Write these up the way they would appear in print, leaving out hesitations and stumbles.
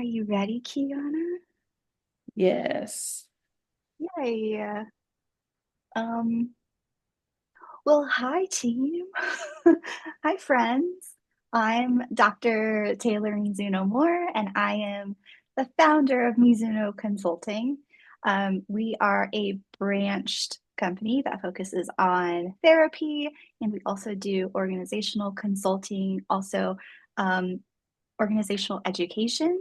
Are you ready, Kiana? Yes. Yay. Um, well, hi team. Hi friends. I'm Dr. Taylor Mizuno Moore, and I am the founder of Mizuno Consulting. We are a branched company that focuses on therapy, and we also do organizational consulting, also um, organizational education.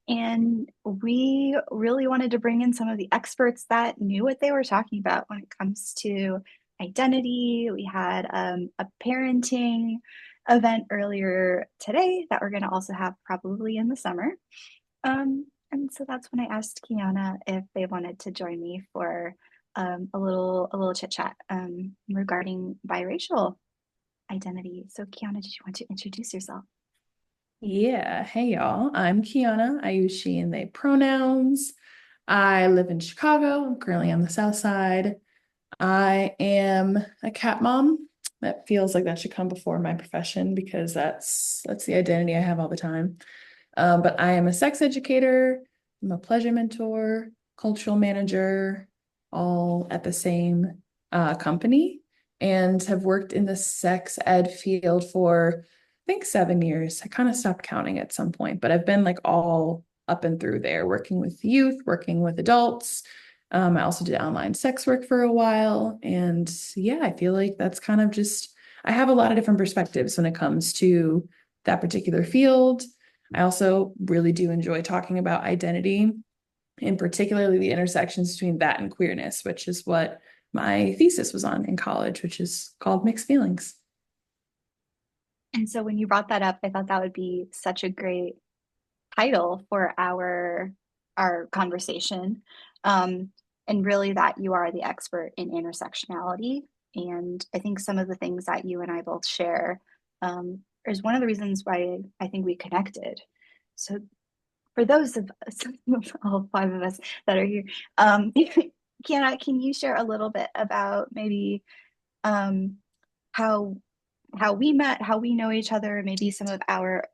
And we really wanted to bring in some of the experts that knew what they were talking about when it comes to identity. We had a parenting event earlier today that we're going to also have probably in the summer. And so that's when I asked Kiana if they wanted to join me for a little chit chat regarding biracial identity. So Kiana, did you want to introduce yourself? Yeah. Hey, y'all. I'm Kiana. I use she and they pronouns. I live in Chicago. I'm currently on the South Side. I am a cat mom. That feels like that should come before my profession because that's the identity I have all the time. But I am a sex educator. I'm a pleasure mentor, cultural manager, all at the same company, and have worked in the sex ed field for, I think, 7 years. I kind of stopped counting at some point, but I've been like all up and through there, working with youth, working with adults. I also did online sex work for a while. And yeah, I feel like that's kind of just, I have a lot of different perspectives when it comes to that particular field. I also really do enjoy talking about identity, and particularly the intersections between that and queerness, which is what my thesis was on in college, which is called mixed feelings. And so when you brought that up, I thought that would be such a great title for our conversation. Um, and really that you are the expert in intersectionality. And I think some of the things that you and I both share is one of the reasons why I think we connected. So for those of us, all five of us that are here, can you share a little bit about maybe um, how how we met, how we know each other, maybe some of our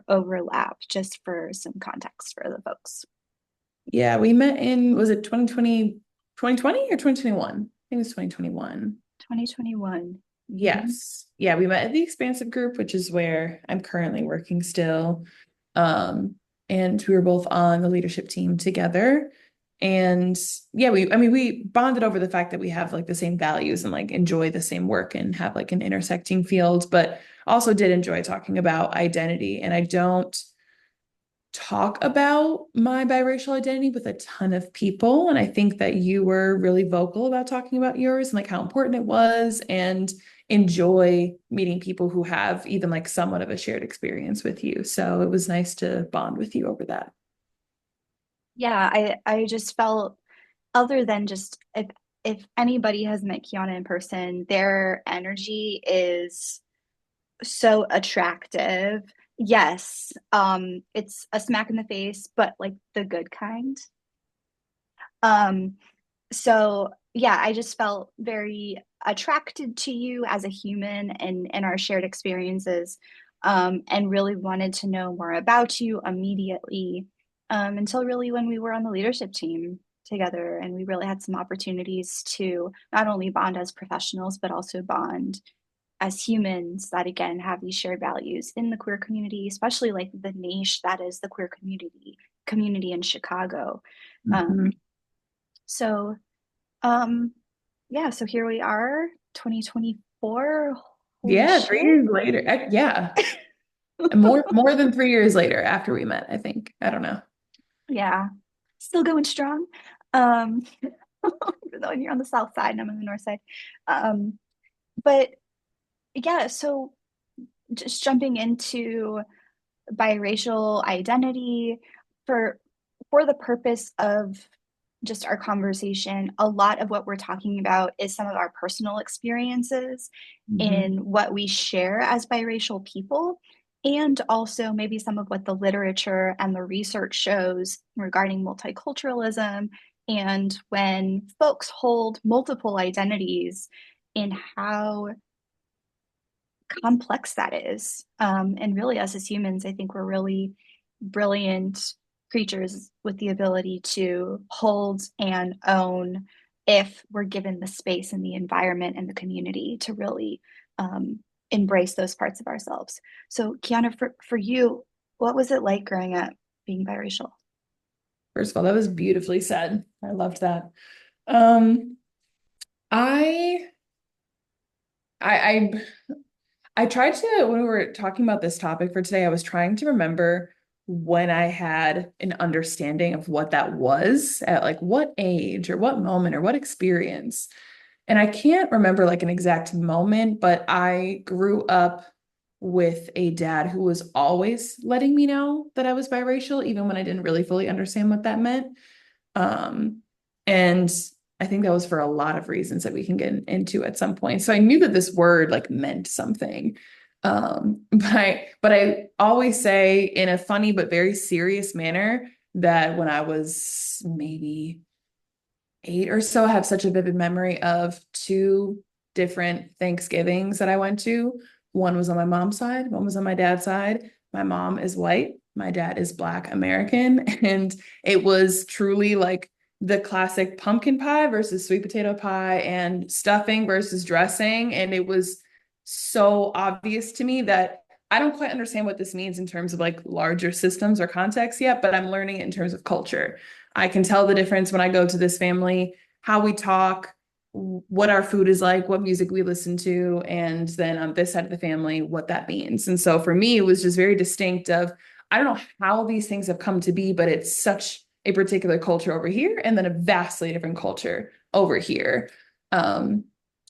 overlap, just for some context for the folks. Yeah, we met in, was it 2020, 2020 or 2021? I think it was 2021. 2021. Mhm. Yes. Yeah, we met at the Expansive group, which is where I'm currently working still. Um, and we were both on the leadership team together. And yeah, we bonded over the fact that we have like the same values and like enjoy the same work and have like an intersecting field, but also did enjoy talking about identity. And I don't talk about my biracial identity with a ton of people. And I think that you were really vocal about talking about yours and like how important it was, and enjoy meeting people who have even like somewhat of a shared experience with you. So it was nice to bond with you over that. Yeah, I just felt other than just if anybody has met Kiana in person, their energy is so attractive. Yes, it's a smack in the face, but like the good kind. Um, so yeah, I just felt very attracted to you as a human and our shared experiences, and really wanted to know more about you immediately, until really when we were on the leadership team together, and we really had some opportunities to not only bond as professionals, but also bond as humans that again have these shared values in the queer community, especially like the niche that is the queer community in Chicago. Mhm. Um, so um, yeah, so here we are, 2024. Holy Yeah, shit. 3 years later. Yeah. More than 3 years later after we met, I think. I don't know. Yeah, still going strong. Um, even though you're on the south side and I'm on the north side. Um, but yeah, so just jumping into biracial identity for for the purpose of just our conversation, a lot of what we're talking about is some of our personal experiences Mhm. in what we share as biracial people, and also maybe some of what the literature and the research shows regarding multiculturalism and when folks hold multiple identities in how complex that is. And really, us as humans, I think we're really brilliant creatures with the ability to hold and own if we're given the space and the environment and the community to really um, embrace those parts of ourselves. So, Kiana, for you, what was it like growing up being biracial? First of all, that was beautifully said. I loved that. Um, I, I, I tried to, when we were talking about this topic for today, I was trying to remember when I had an understanding of what that was at like what age or what moment or what experience. And I can't remember like an exact moment, but I grew up with a dad who was always letting me know that I was biracial, even when I didn't really fully understand what that meant. Um, and I think that was for a lot of reasons that we can get into at some point. So I knew that this word like meant something. But I always say in a funny but very serious manner that when I was maybe 8 or so, I have such a vivid memory of two different Thanksgivings that I went to. One was on my mom's side, one was on my dad's side. My mom is white, my dad is Black American. And it was truly like the classic pumpkin pie versus sweet potato pie and stuffing versus dressing. And it was so obvious to me that I don't quite understand what this means in terms of like larger systems or contexts yet, but I'm learning it in terms of culture. I can tell the difference when I go to this family, how we talk, what our food is like, what music we listen to, and then on this side of the family, what that means. And so for me, it was just very distinct of, I don't know how these things have come to be, but it's such a particular culture over here, and then a vastly different culture over here. Um,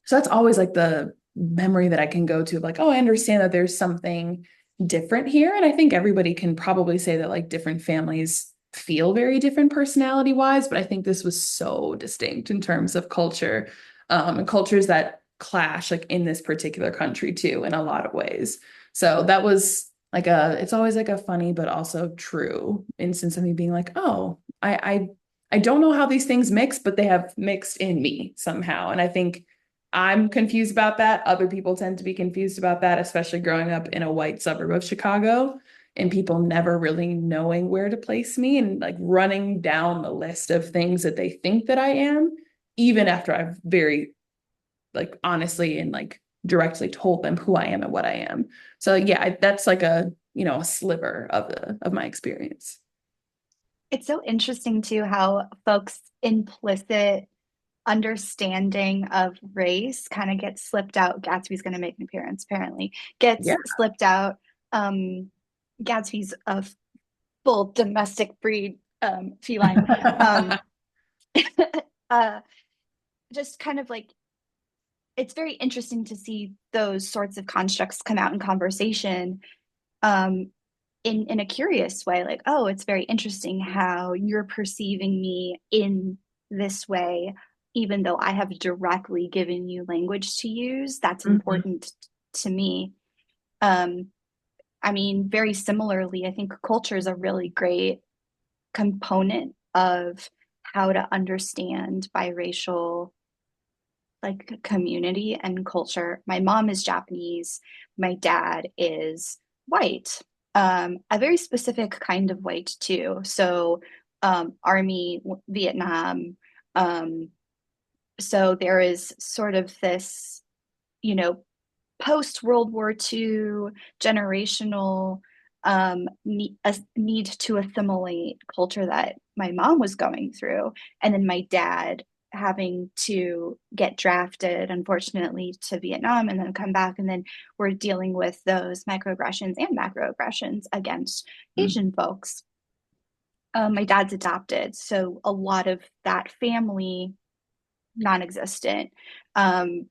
so that's always like the memory that I can go to, like, oh, I understand that there's something different here. And I think everybody can probably say that like different families feel very different personality wise, but I think this was so distinct in terms of culture, and cultures that clash like in this particular country too, in a lot of ways. So that was like it's always like a funny, but also true instance of me being like, oh, I don't know how these things mix, but they have mixed in me somehow. And I think I'm confused about that. Other people tend to be confused about that, especially growing up in a white suburb of Chicago and people never really knowing where to place me and like running down the list of things that they think that I am, even after I've very like honestly and like directly told them who I am and what I am. So yeah, that's like a sliver of my experience. It's so interesting too how folks' implicit understanding of race kind of gets slipped out. Gatsby's going to make an appearance, apparently, Yeah. gets slipped out. Um, Gatsby's a full domestic breed feline. Um, uh, just kind of like it's very interesting to see those sorts of constructs come out in conversation um, in a curious way. Like, oh, it's very interesting how you're perceiving me in this way, even though I have directly given you language to use. That's Mhm. important to me. Um, I mean, very similarly, I think culture is a really great component of how to understand biracial like community and culture. My mom is Japanese, my dad is white, a very specific kind of white too. So, Army, Vietnam. Um, so there is sort of this, you know, post World War II generational need to assimilate culture that my mom was going through, and then my dad having to get drafted, unfortunately, to Vietnam and then come back. And then we're dealing with those microaggressions and macroaggressions against Asian folks. My dad's adopted, so a lot of that family non-existent. Um,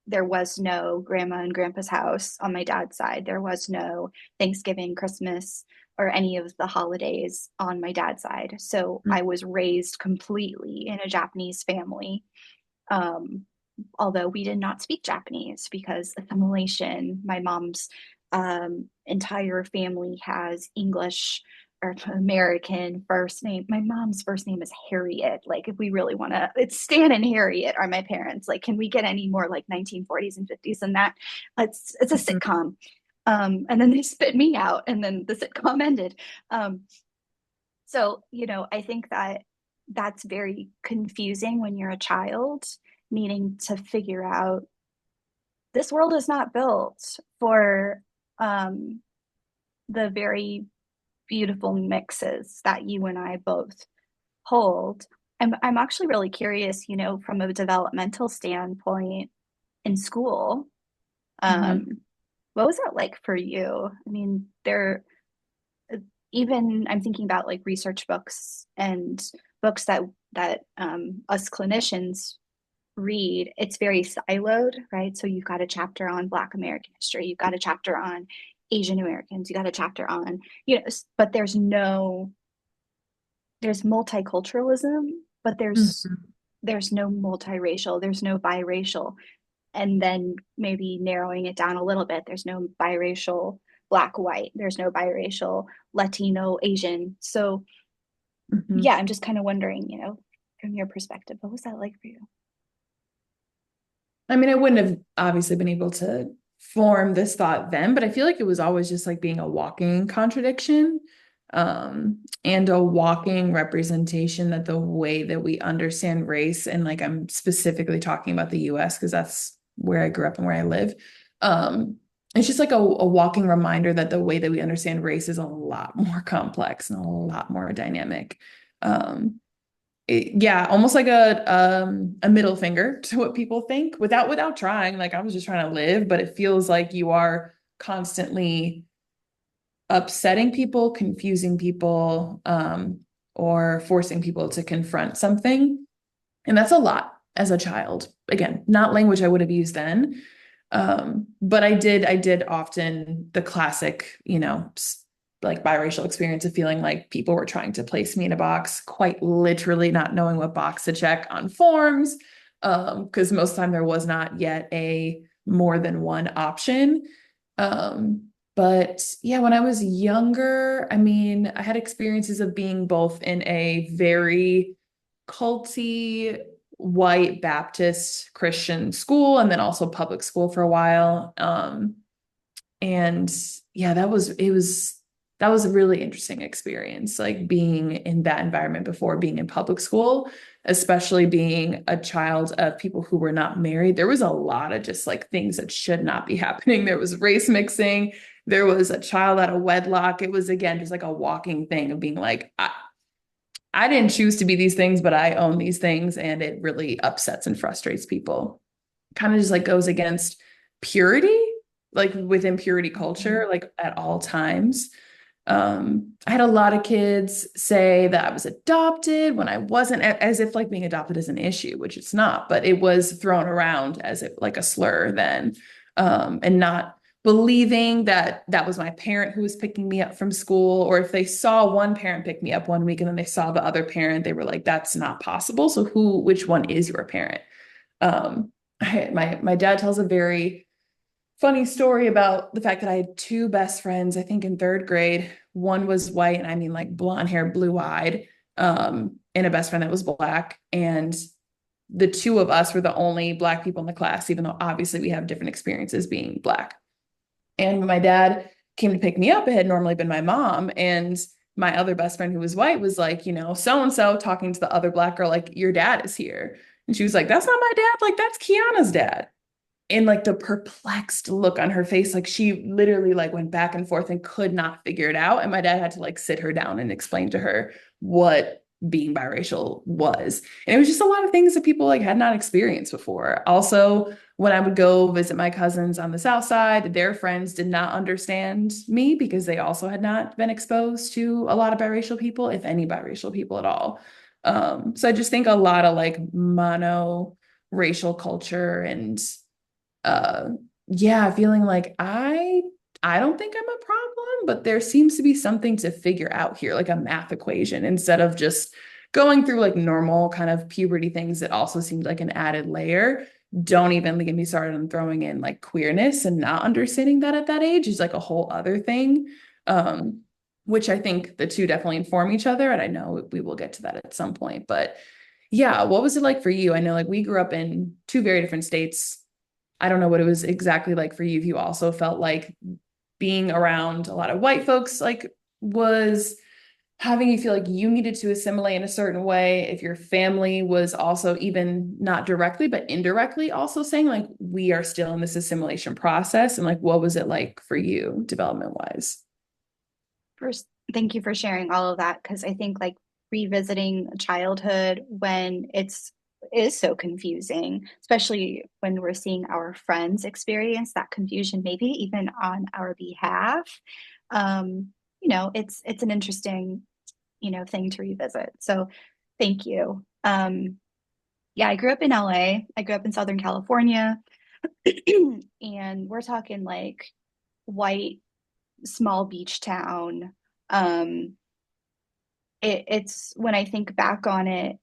there was no grandma and grandpa's house on my dad's side. There was no Thanksgiving, Christmas, or any of the holidays on my dad's side. So I was raised completely in a Japanese family. Um, Although we did not speak Japanese because assimilation, my mom's entire family has English or American first name. My mom's first name is Harriet. Like, if we really want to, it's Stan and Harriet are my parents. Like, can we get any more like 1940s and 50s than that? It's a Mhm. sitcom. And then they spit me out, and then the sitcom ended. Um, So, I think that that's very confusing when you're a child, needing to figure out this world is not built for um, the very beautiful mixes that you and I both hold. I'm actually really curious, from a developmental standpoint in school, Mhm. um, what was that like for you? I mean, even I'm thinking about like research books and books that us clinicians read. It's very siloed, right? So you've got a chapter on Black American history, you've got a chapter on Asian Americans, you got a chapter on, but there's multiculturalism, but Mhm. there's no multiracial, there's no biracial. And then maybe narrowing it down a little bit, there's no biracial Black, white, there's no biracial Latino, Asian. So Mhm. yeah, I'm just kind of wondering, from your perspective, what was that like for you? I mean, I wouldn't have obviously been able to form this thought then, but I feel like it was always just like being a walking contradiction, and a walking representation that the way that we understand race, and like I'm specifically talking about the US because that's where I grew up and where I live. Um, it's just like a walking reminder that the way that we understand race is a lot more complex and a lot more dynamic. Um, yeah, almost like a middle finger to what people think without trying. Like I was just trying to live, but it feels like you are constantly upsetting people, confusing people, or forcing people to confront something. And that's a lot as a child. Again, not language I would have used then. But I did often the classic, like biracial experience of feeling like people were trying to place me in a box, quite literally not knowing what box to check on forms. Because most of the time there was not yet a more than one option. But yeah, when I was younger, I mean, I had experiences of being both in a very culty white Baptist Christian school and then also public school for a while. And yeah, that was a really interesting experience, like being in that environment before being in public school, especially being a child of people who were not married. There was a lot of just like things that should not be happening. There was race mixing. There was a child out of wedlock. It was again just like a walking thing of being like, I didn't choose to be these things, but I own these things, and it really upsets and frustrates people. Kind of just like goes against purity, like within purity culture, like at all times. I had a lot of kids say that I was adopted when I wasn't, as if like being adopted is an issue, which it's not, but it was thrown around as if like a slur then, and not believing that that was my parent who was picking me up from school, or if they saw one parent pick me up one week and then they saw the other parent, they were like, "That's not possible." So which one is your parent? Um, my dad tells a very funny story about the fact that I had two best friends, I think in third grade. One was white, and I mean like blonde hair, blue eyed, and a best friend that was black. And the two of us were the only black people in the class, even though obviously we have different experiences being black. And when my dad came to pick me up, it had normally been my mom. And my other best friend who was white was like, so and so talking to the other black girl, like, your dad is here. And she was like, "That's not my dad. Like, that's Kiana's dad." And like the perplexed look on her face, like she literally like went back and forth and could not figure it out. And my dad had to like sit her down and explain to her what being biracial was. And it was just a lot of things that people like had not experienced before. Also, when I would go visit my cousins on the south side, their friends did not understand me because they also had not been exposed to a lot of biracial people, if any biracial people at all. So I just think a lot of like mono racial culture and uh yeah, feeling like I don't think I'm a problem, but there seems to be something to figure out here, like a math equation, instead of just going through like normal kind of puberty things that also seemed like an added layer. Don't even get me started on throwing in like queerness and not understanding that at that age is like a whole other thing. Um, which I think the two definitely inform each other, and I know we will get to that at some point. But yeah, what was it like for you? I know like we grew up in two very different states. I don't know what it was exactly like for you, if you also felt like being around a lot of white folks like was having you feel like you needed to assimilate in a certain way, if your family was also, even not directly but indirectly, also saying like we are still in this assimilation process, and like what was it like for you development wise? First, thank you for sharing all of that because I think like revisiting childhood when is so confusing, especially when we're seeing our friends experience that confusion, maybe even on our behalf. It's an interesting, thing to revisit. So thank you. Yeah, I grew up in LA. I grew up in Southern California, and we're talking like white, small beach town. Um, it's when I think back on it,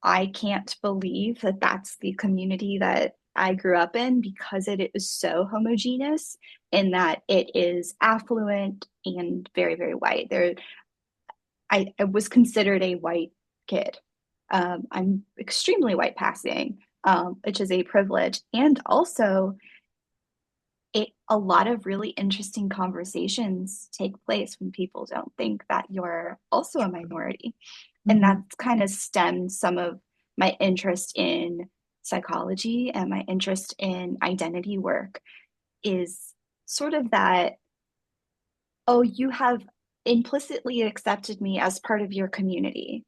I can't believe that that's the community that I grew up in because it is so homogeneous in that it is affluent and very, very white. I was considered a white kid. I'm extremely white passing, which is a privilege. And also, a lot of really interesting conversations take place when people don't think that you're also a minority. And Mhm. that's kind of stemmed some of my interest in psychology and my interest in identity work is sort of that, oh, you have implicitly accepted me as part of your community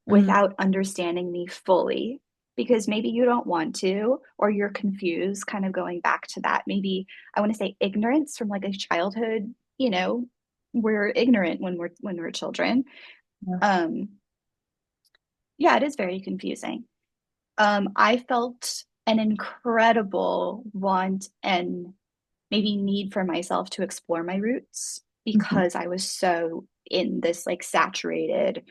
Mhm. without understanding me fully because maybe you don't want to or you're confused, kind of going back to that, maybe I want to say ignorance from like a childhood. We're ignorant when we're children. Yeah. Um yeah, it is very confusing. I felt an incredible want and maybe need for myself to explore my roots Mhm. because I was so in this like saturated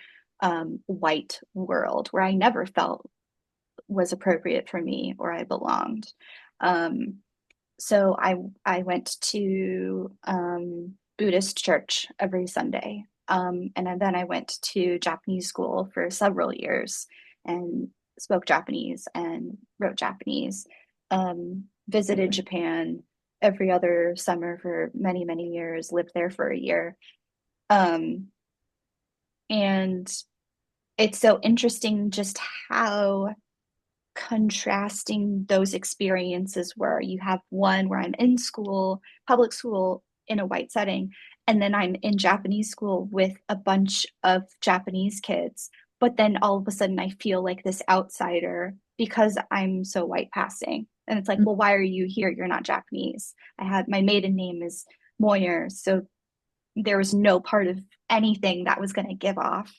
white world where I never felt was appropriate for me or I belonged. Um, so I went to Buddhist church every Sunday, and then I went to Japanese school for several years and spoke Japanese and wrote Japanese. Visited Absolutely. Japan every other summer for many many years. Lived there for a year, um, and it's so interesting just how contrasting those experiences were. You have one where I'm in school, public school in a white setting, and then I'm in Japanese school with a bunch of Japanese kids. But then all of a sudden I feel like this outsider because I'm so white passing. And it's like, well, why are you here? You're not Japanese. I had my maiden name is Moyer. So there was no part of anything that was going to give off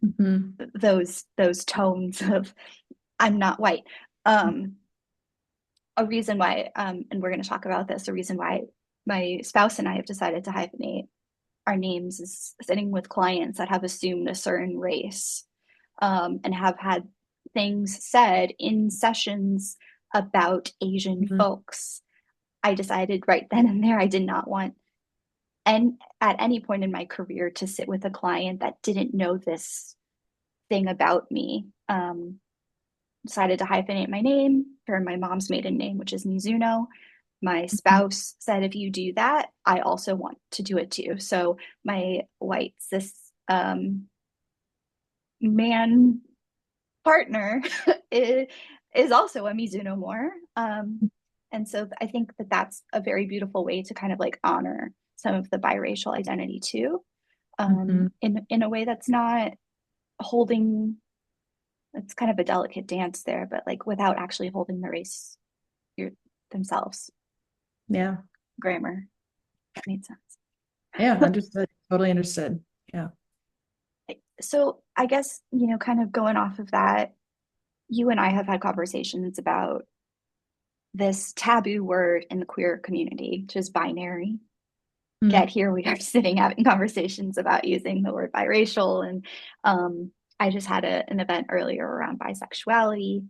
Mhm. those tones of I'm not white. Um, a reason why, and we're going to talk about this, a reason why my spouse and I have decided to hyphenate our names is sitting with clients that have assumed a certain race, and have had things said in sessions about Asian Mhm. folks. I decided right then and there I did not want and at any point in my career to sit with a client that didn't know this thing about me. Decided to hyphenate my name for my mom's maiden name, which is Mizuno. My Mhm. spouse said, if you do that, I also want to do it too. So my white cis man partner is also a Mizuno more. And so I think that that's a very beautiful way to kind of like honor some of the biracial identity too, Mhm. in a way that's not holding. It's kind of a delicate dance there, but like without actually holding the race your, themselves. Yeah. Grammar, that made sense. Yeah. Understood. Totally understood. Yeah. So I guess, kind of going off of that, you and I have had conversations about this taboo word in the queer community, which is binary. Yet Mm. here we are sitting having conversations about using the word biracial. And I just had an event earlier around bisexuality.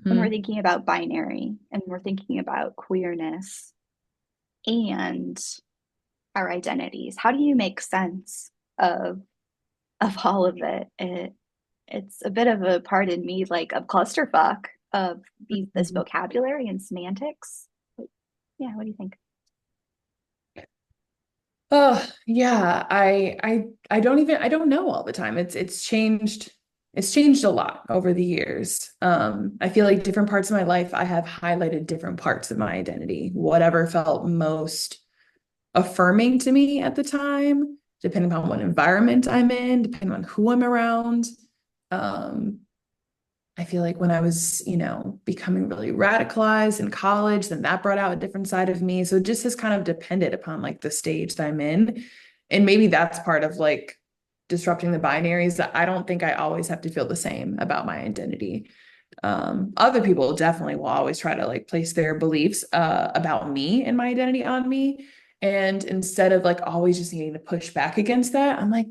When we're Mhm. thinking about binary and we're thinking about queerness and our identities, how do you make sense of all of it's a bit of a, pardon me, like a clusterfuck of this Mhm. vocabulary and semantics. Yeah, what do you think? Oh, yeah. I don't know all the time. It's changed a lot over the years. I feel like different parts of my life I have highlighted different parts of my identity. Whatever felt most affirming to me at the time, depending on what environment I'm in, depending on who I'm around. Um, I feel like when I was, becoming really radicalized in college, then that brought out a different side of me. So it just has kind of depended upon like the stage that I'm in. And maybe that's part of like disrupting the binaries that I don't think I always have to feel the same about my identity. Other people definitely will always try to like place their beliefs about me and my identity on me. And instead of like always just needing to push back against that, I'm like,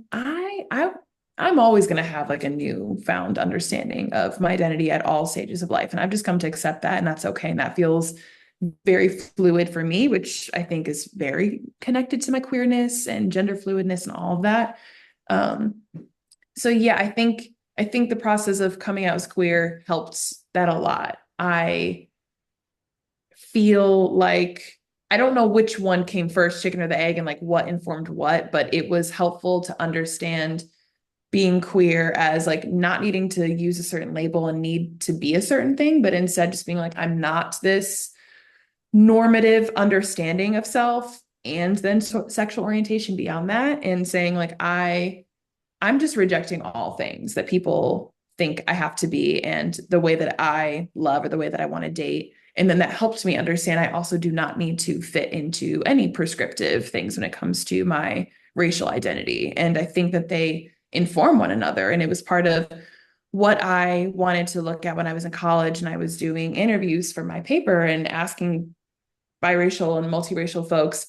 I'm always going to have like a newfound understanding of my identity at all stages of life. And I've just come to accept that, and that's okay. And that feels very fluid for me, which I think is very connected to my queerness and gender fluidness and all of that. Um, so yeah, I think the process of coming out as queer helped that a lot. I feel like I don't know which one came first, chicken or the egg, and like what informed what, but it was helpful to understand being queer as like not needing to use a certain label and need to be a certain thing, but instead just being like, I'm not this normative understanding of self and then sexual orientation beyond that, and saying like I'm just rejecting all things that people think I have to be and the way that I love or the way that I want to date. And then that helped me understand I also do not need to fit into any prescriptive things when it comes to my racial identity. And I think that they inform one another. And it was part of what I wanted to look at when I was in college and I was doing interviews for my paper and asking biracial and multiracial folks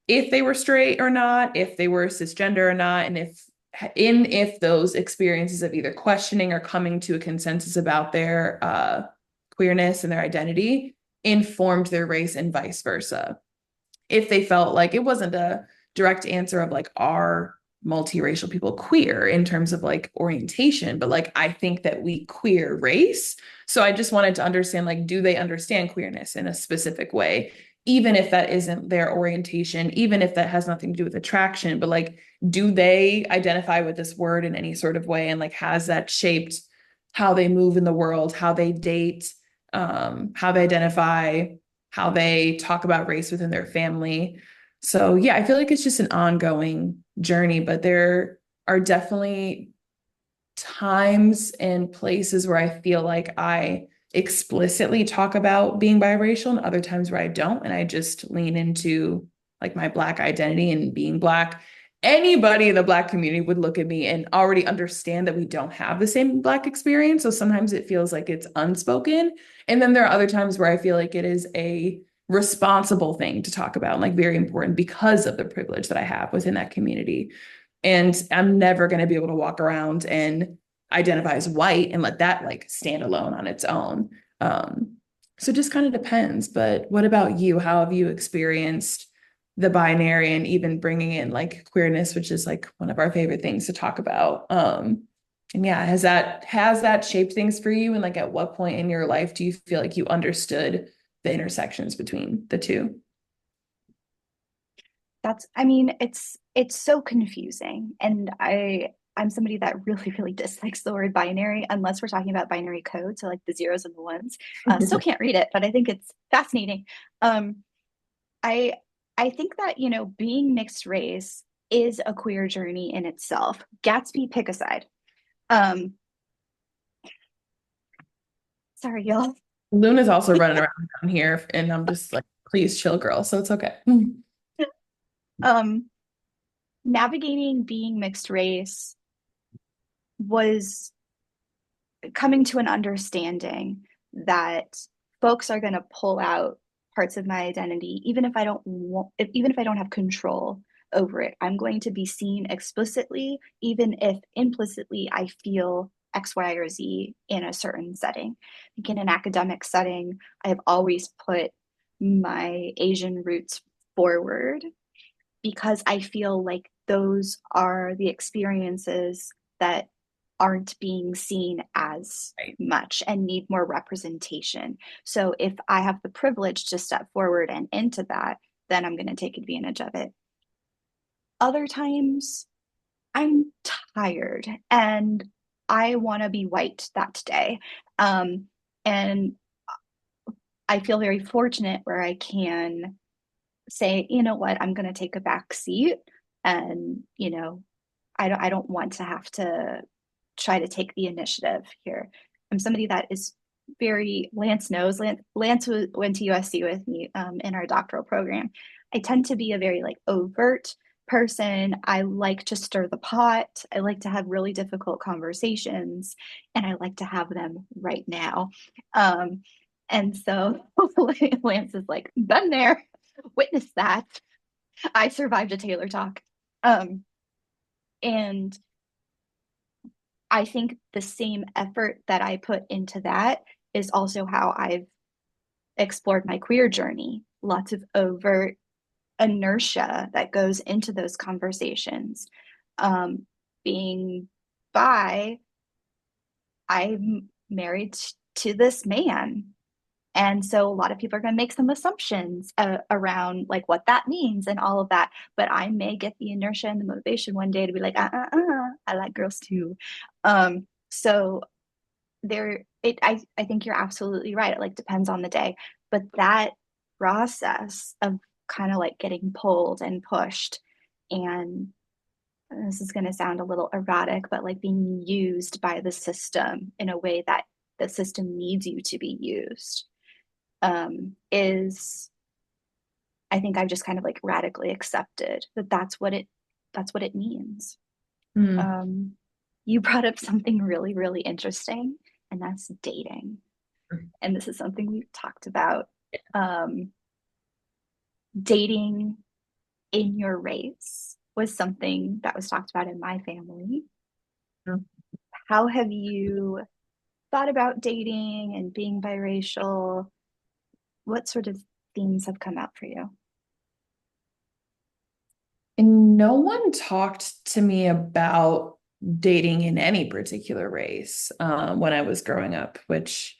if they were straight or not, if they were cisgender or not, and if those experiences of either questioning or coming to a consensus about their queerness and their identity informed their race and vice versa. If they felt like it wasn't a direct answer of like, are multiracial people queer in terms of like orientation, but like I think that we queer race. So I just wanted to understand like, do they understand queerness in a specific way? Even if that isn't their orientation, even if that has nothing to do with attraction, but like, do they identify with this word in any sort of way? And like, has that shaped how they move in the world, how they date, how they identify, how they talk about race within their family? So yeah, I feel like it's just an ongoing journey, but there are definitely times and places where I feel like I explicitly talk about being biracial and other times where I don't. And I just lean into like my Black identity and being Black. Anybody in the Black community would look at me and already understand that we don't have the same Black experience. So sometimes it feels like it's unspoken. And then there are other times where I feel like it is a responsible thing to talk about, like very important because of the privilege that I have within that community. And I'm never going to be able to walk around and identify as white and let that like stand alone on its own. Um, so it just kind of depends. But what about you? How have you experienced the binary and even bringing in like queerness, which is like one of our favorite things to talk about? And yeah, has that shaped things for you? And like at what point in your life do you feel like you understood the intersections between the two? I mean, it's so confusing. And I'm somebody that really, really dislikes the word binary unless we're talking about binary code, so like the zeros and the ones. Still can't read it, but I think it's fascinating. Um, I I think that, being mixed race is a queer journey in itself. Gatsby, pick a side. Um, Sorry, y'all. Luna's also running around down here, and I'm just like, please chill, girl. So it's okay. Um, Navigating being mixed race was coming to an understanding that folks are going to pull out parts of my identity even if I don't want, even if I don't have control over it. I'm going to be seen explicitly even if implicitly I feel X, Y, or Z in a certain setting. I think in an academic setting, I have always put my Asian roots forward because I feel like those are the experiences that aren't being seen as Right. much and need more representation. So if I have the privilege to step forward and into that, then I'm going to take advantage of it. other times I'm tired and I want to be white that day. And I feel very fortunate where I can say, you know what, I'm going to take a back seat and, I don't want to have to try to take the initiative here. I'm somebody that is very, Lance knows, Lance went to USC with me in our doctoral program. I tend to be a very like overt person. I like to stir the pot. I like to have really difficult conversations and I like to have them right now. Um, and so Lance is like, been there, witness that. I survived a Taylor talk. Um, and I think the same effort that I put into that is also how I've explored my queer journey. Lots of overt inertia that goes into those conversations. Um, Being bi, I'm married to this man. And so a lot of people are going to make some assumptions around like what that means and all of that. But I may get the inertia and the motivation one day to be like, I like girls too. So I think you're absolutely right. It like depends on the day. But that process of kind of like getting pulled and pushed and this is going to sound a little erratic, but like being used by the system in a way that the system needs you to be used is I think I've just kind of like radically accepted that that's what it means. Mm. Um, you brought up something really, really interesting, and that's dating. And this is something we've talked about. Um, Dating in your race was something that was talked about in my family. How have you thought about dating and being biracial? What sort of themes have come out for you? And no one talked to me about dating in any particular race when I was growing up, which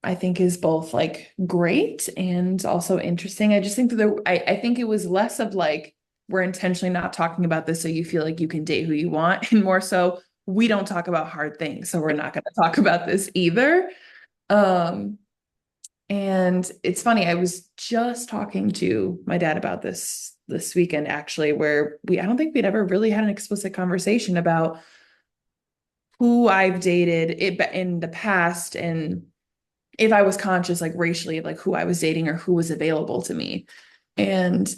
I think is both like great and also interesting. I just think that I think it was less of like we're intentionally not talking about this so you feel like you can date who you want, and more so we don't talk about hard things, so we're not going to talk about this either. Um, and it's funny, I was just talking to my dad about this weekend actually, where I don't think we'd ever really had an explicit conversation about who I've dated in the past and if I was conscious like racially of like who I was dating or who was available to me. And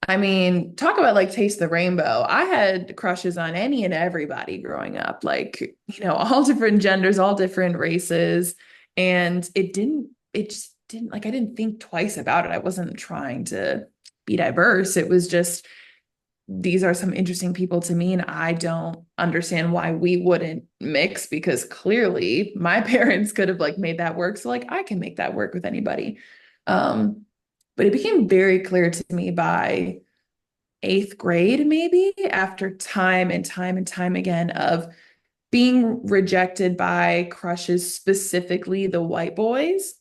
I mean, talk about like taste the rainbow. I had crushes on any and everybody growing up, like, all different genders, all different races. And it just didn't like, I didn't think twice about it. I wasn't trying to be diverse. It was just, these are some interesting people to me, and I don't understand why we wouldn't mix because clearly my parents could have like made that work. So like I can make that work with anybody. Um, but it became very clear to me by eighth grade, maybe after time and time and time again of being rejected by crushes, specifically the white boys,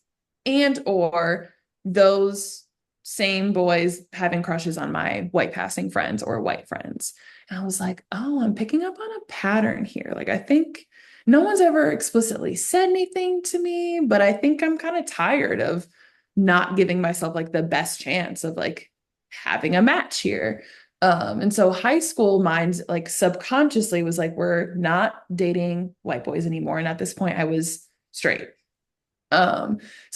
and or those same boys having crushes on my white passing friends or white friends. And I was like, oh, I'm picking up on a pattern here. Like, I think no one's ever explicitly said anything to me, but I think I'm kind of tired of not giving myself like the best chance of like having a match here. And so high school minds like subconsciously was like, we're not dating white boys anymore. And at this point, I was straight. So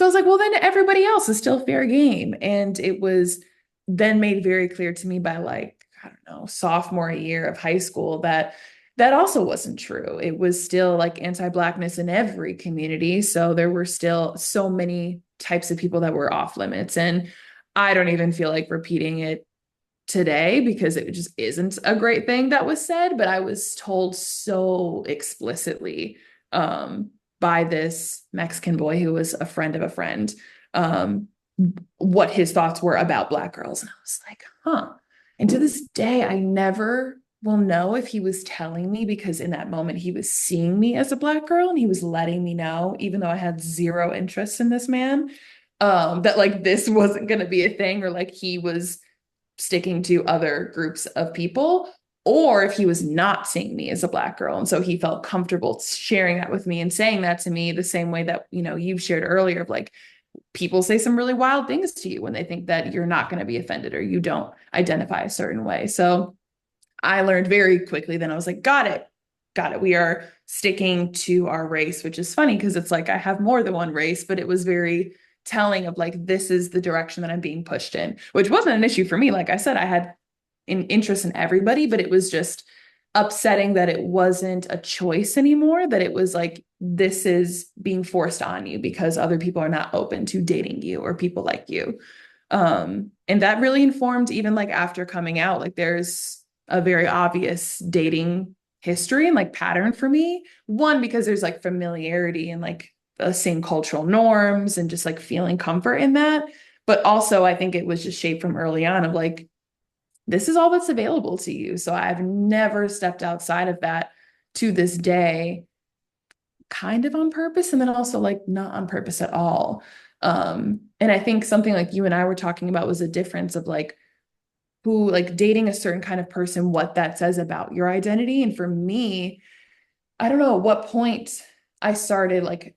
I was like, well, then everybody else is still fair game. And it was then made very clear to me by like, I don't know, sophomore year of high school that also wasn't true. It was still like anti-Blackness in every community. So there were still so many types of people that were off limits. And I don't even feel like repeating it today because it just isn't a great thing that was said, but I was told so explicitly by this Mexican boy who was a friend of a friend um, what his thoughts were about Black girls. And I was like, huh. And to this day, I never will know if he was telling me because in that moment he was seeing me as a Black girl and he was letting me know, even though I had zero interest in this man, that like this wasn't going to be a thing or like he was sticking to other groups of people, or if he was not seeing me as a Black girl. And so he felt comfortable sharing that with me and saying that to me the same way that, you've shared earlier of like, people say some really wild things to you when they think that you're not going to be offended or you don't identify a certain way. So I learned very quickly then I was like, got it. Got it. We are sticking to our race, which is funny because it's like I have more than one race, but it was very telling of like, this is the direction that I'm being pushed in, which wasn't an issue for me. Like I said, I had an interest in everybody, but it was just upsetting that it wasn't a choice anymore, that it was like, this is being forced on you because other people are not open to dating you or people like you. And that really informed even like after coming out, like there's a very obvious dating history and like pattern for me. One, because there's like familiarity and like the same cultural norms and just like feeling comfort in that. But also, I think it was just shaped from early on of like, this is all that's available to you. So I've never stepped outside of that to this day, kind of on purpose, and then also like not on purpose at all. And I think something like you and I were talking about was a difference of like who like dating a certain kind of person, what that says about your identity. And for me, I don't know at what point I started like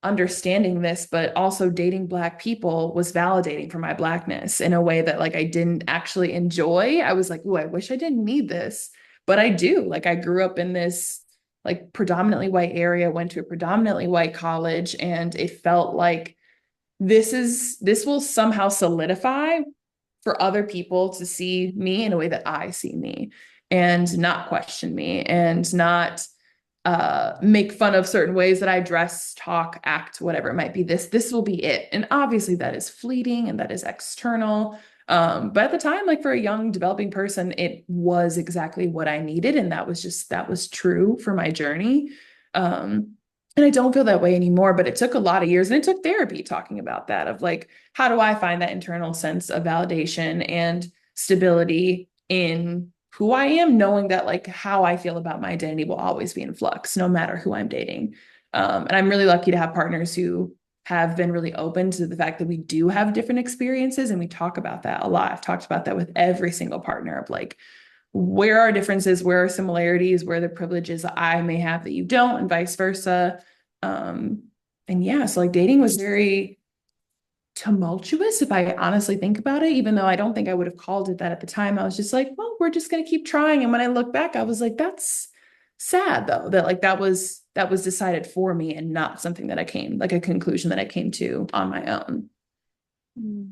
understanding this, but also dating Black people was validating for my Blackness in a way that like I didn't actually enjoy. I was like, oh, I wish I didn't need this, but I do. Like I grew up in this like predominantly white area, went to a predominantly white college, and it felt like this will somehow solidify for other people to see me in a way that I see me and not question me and not make fun of certain ways that I dress, talk, act, whatever it might be. This will be it. And obviously that is fleeting and that is external. But at the time, like for a young developing person, it was exactly what I needed. And that was true for my journey. And I don't feel that way anymore, but it took a lot of years and it took therapy talking about that of like, how do I find that internal sense of validation and stability in who I am, knowing that like how I feel about my identity will always be in flux, no matter who I'm dating. And I'm really lucky to have partners who have been really open to the fact that we do have different experiences, and we talk about that a lot. I've talked about that with every single partner of like, where are differences, where are similarities, where are the privileges that I may have that you don't, and vice versa. Um, and yeah, so like dating was very tumultuous if I honestly think about it, even though I don't think I would have called it that at the time. I was just like, well, we're just gonna keep trying. And when I look back, I was like, that's sad though, that like that was decided for me and not something that I came, like a conclusion that I came to on my own. Mm.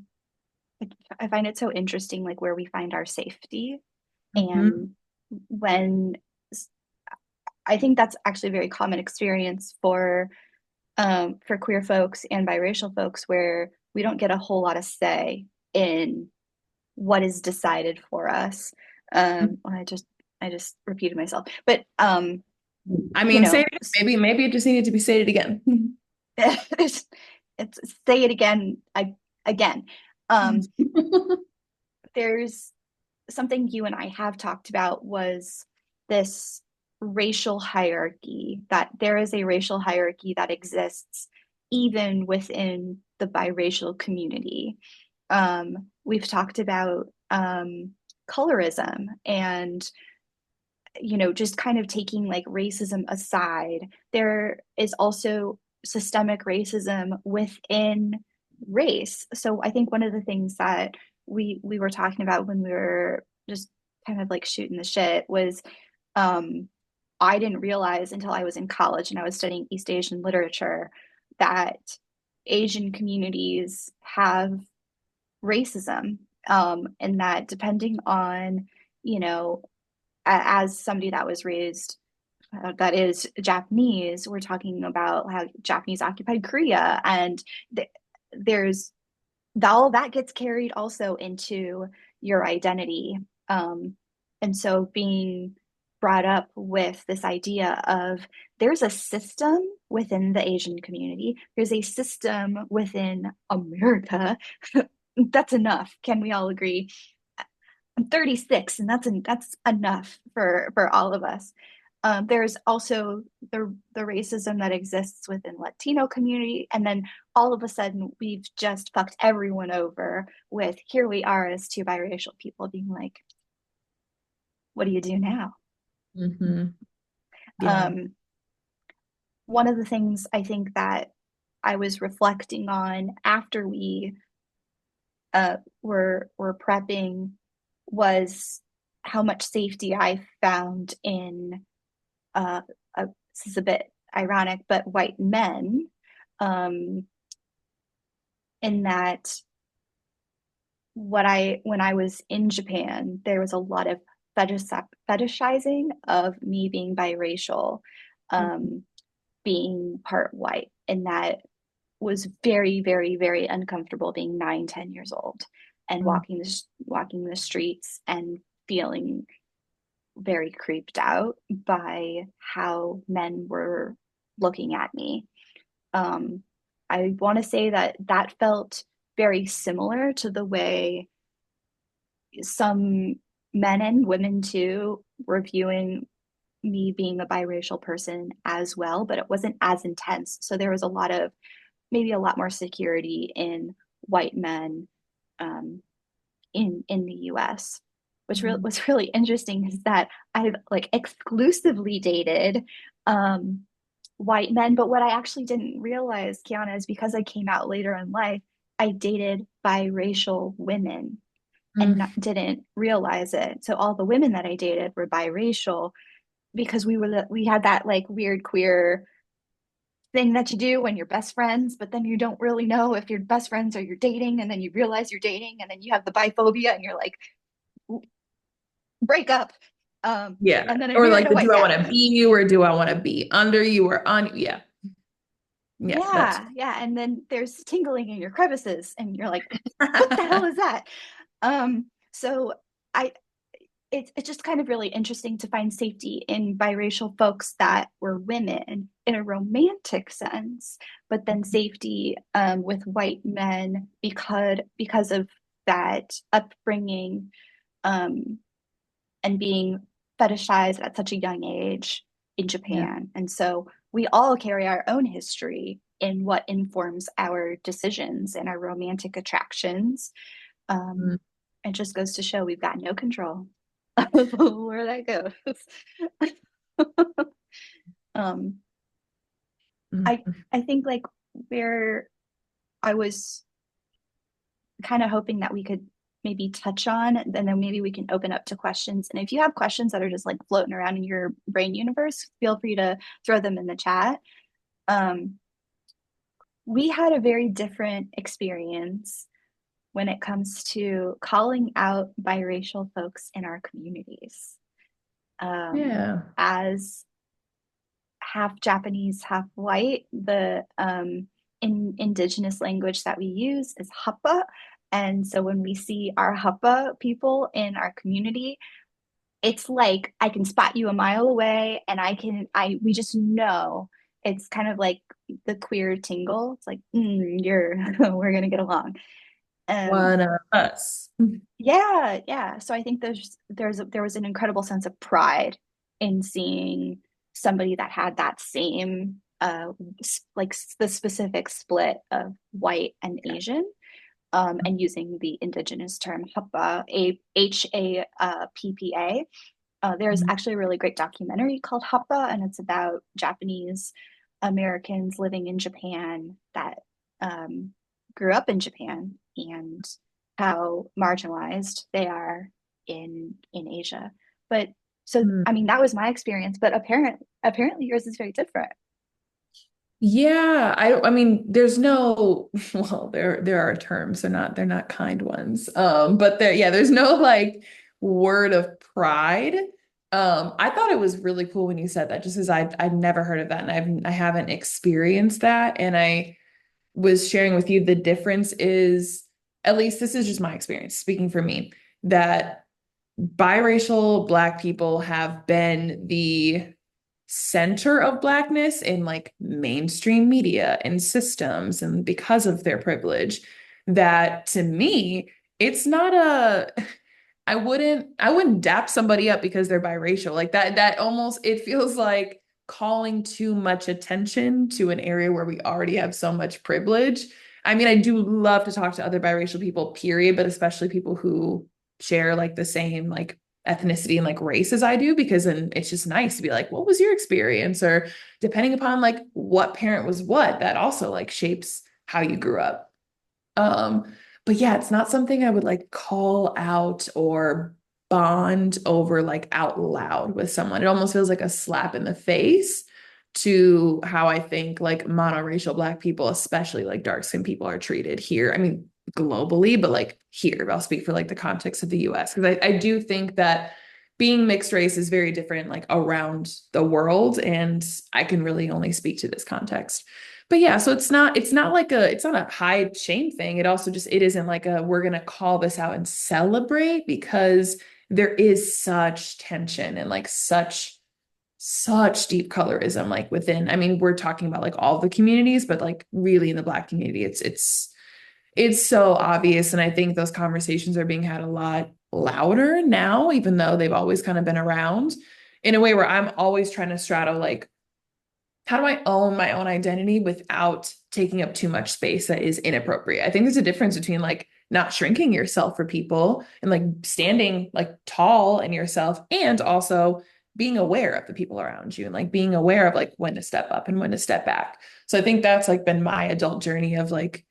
I find it so interesting, like where we find our safety. Mhm. And when I think that's actually a very common experience for queer folks and biracial folks, where we don't get a whole lot of say in what is decided for us. Well, I just repeated myself, but I you mean, say know, it again. Maybe it just needed to be stated again. it's say it again, again. Um, there's something you and I have talked about was this racial hierarchy, that there is a racial hierarchy that exists even within the biracial community. We've talked about colorism and just kind of taking like racism aside. There is also systemic racism within race. So I think one of the things that we were talking about when we were just kind of like shooting the shit was um I didn't realize until I was in college and I was studying East Asian literature that Asian communities have racism, and that depending on, you know, as somebody that was raised that is Japanese, we're talking about how Japanese occupied Korea, and there's all that gets carried also into your identity. Um, and so being brought up with this idea of there's a system within the Asian community, there's a system within America. That's enough. Can we all agree? I'm 36, and that's enough for all of us. There's also the racism that exists within Latino community, and then all of a sudden we've just fucked everyone over with here we are as two biracial people being like, what do you do now? Hmm. Yeah. Um, One of the things I think that I was reflecting on after we were prepping was how much safety I found in uh, this is a bit ironic, but white men, um, in that when I was in Japan, there was a lot of fetishizing of me being biracial, um, being part white, and that was very, very, very uncomfortable being 9, 10 years old and Mm-hmm. walking the streets and feeling very creeped out by how men were looking at me. Um, I want to say that that felt very similar to the way some men and women too were viewing me being a biracial person as well, but it wasn't as intense. So there was a lot of maybe a lot more security in white men um, in the U.S. Mm-hmm. What's really interesting is that I've like exclusively dated um, white men, but what I actually didn't realize, Kiana, is because I came out later in life, I dated biracial women and Mm-hmm. didn't realize it. So all the women that I dated were biracial because we had that like weird queer thing that you do when you're best friends, but then you don't really know if you're best friends or you're dating, and then you realize you're dating, and then you have the biphobia, and you're like, break up. Yeah. And then I Or married like a the do white I want guy. to be you or do I want to be under you or on you? Yeah. Yeah, that's Yeah, yeah. And then there's tingling in your crevices, and you're like, what the hell is that? So I it's just kind of really interesting to find safety in biracial folks that were women in a romantic sense, but then safety with white men because of that upbringing um, and being fetishized at such a young age in yeah. Japan. And so we all carry our own history in what informs our decisions and our romantic attractions. Um, Mm-hmm. it just goes to show we've got no control of where that goes. um, I think like where I was kind of hoping that we could maybe touch on, and then maybe we can open up to questions. And if you have questions that are just like floating around in your brain universe, feel free to throw them in the chat. Um, we had a very different experience when it comes to calling out biracial folks in our communities. Yeah. As half Japanese, half white, the in indigenous language that we use is hapa. And so when we see our hapa people in our community, it's like I can spot you a mile away and we just know it's kind of like the queer tingle. It's like, you're we're gonna get along. Um, One of us. yeah, yeah. So I think there was an incredible sense of pride in seeing somebody that had that same the specific split of white and Asian, and using the indigenous term Hapa, HAPPA. There's Mhm. actually a really great documentary called Hapa, and it's about Japanese Americans living in Japan that um, grew up in Japan and how marginalized they are in Asia. But so Mm. I mean that was my experience, but apparently yours is very different. Yeah, I mean there's no well there are terms, they're not kind ones. But there's no like word of pride. I thought it was really cool when you said that just because I'd never heard of that and I haven't experienced that and I was sharing with you the difference is at least this is just my experience speaking for me that biracial Black people have been the center of Blackness in like mainstream media and systems, and because of their privilege, that to me, it's not a I wouldn't dap somebody up because they're biracial. Like that almost it feels like calling too much attention to an area where we already have so much privilege. I mean, I do love to talk to other biracial people, period, but especially people who share like the same like ethnicity and like race as I do, because then it's just nice to be like, what was your experience? Or depending upon like what parent was what, that also like shapes how you grew up. Um, but yeah, it's not something I would like call out or bond over like out loud with someone. It almost feels like a slap in the face to how I think like monoracial Black people, especially like dark skinned people, are treated here. I mean, globally, but like here, I'll speak for like the context of the US, because I do think that being mixed race is very different like around the world. And I can really only speak to this context. But yeah, so it's not a hide shame thing. It also just it isn't like a we're gonna call this out and celebrate, because there is such tension and like such deep colorism like within. I mean, we're talking about like all the communities, but like really in the Black community, it's so obvious. And I think those conversations are being had a lot louder now, even though they've always kind of been around, in a way where I'm always trying to straddle like how do I own my own identity without taking up too much space that is inappropriate? I think there's a difference between like not shrinking yourself for people and like standing like tall in yourself, and also being aware of the people around you and like being aware of like when to step up and when to step back. So I think that's like been my adult journey of like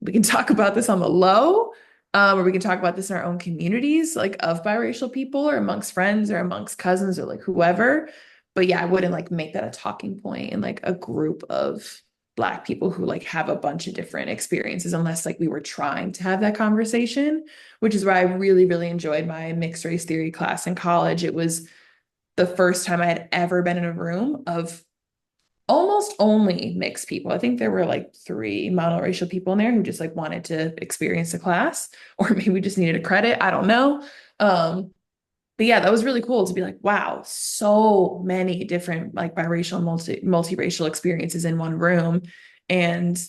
we can talk about this on the low, or we can talk about this in our own communities, like of biracial people or amongst friends or amongst cousins or like whoever. But yeah, I wouldn't like make that a talking point in like a group of Black people who like have a bunch of different experiences, unless like we were trying to have that conversation, which is why I really, really enjoyed my mixed race theory class in college. It was the first time I had ever been in a room of almost only mixed people. I think there were like three monoracial people in there who just like wanted to experience the class, or maybe just needed a credit. I don't know. Um, but yeah, that was really cool to be like, wow, so many different like biracial, multiracial experiences in one room. And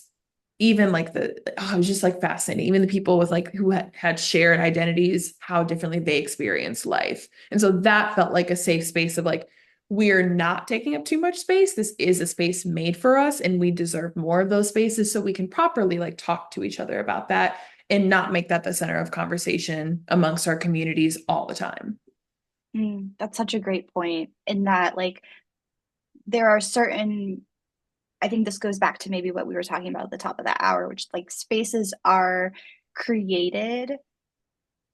even like it was just like fascinating. Even the people with like who had shared identities, how differently they experienced life. And so that felt like a safe space of like, we're not taking up too much space. This is a space made for us, and we deserve more of those spaces so we can properly like talk to each other about that and not make that the center of conversation amongst our communities all the time. That's such a great point in that, like, there are certain, I think this goes back to maybe what we were talking about at the top of that hour, which like spaces are created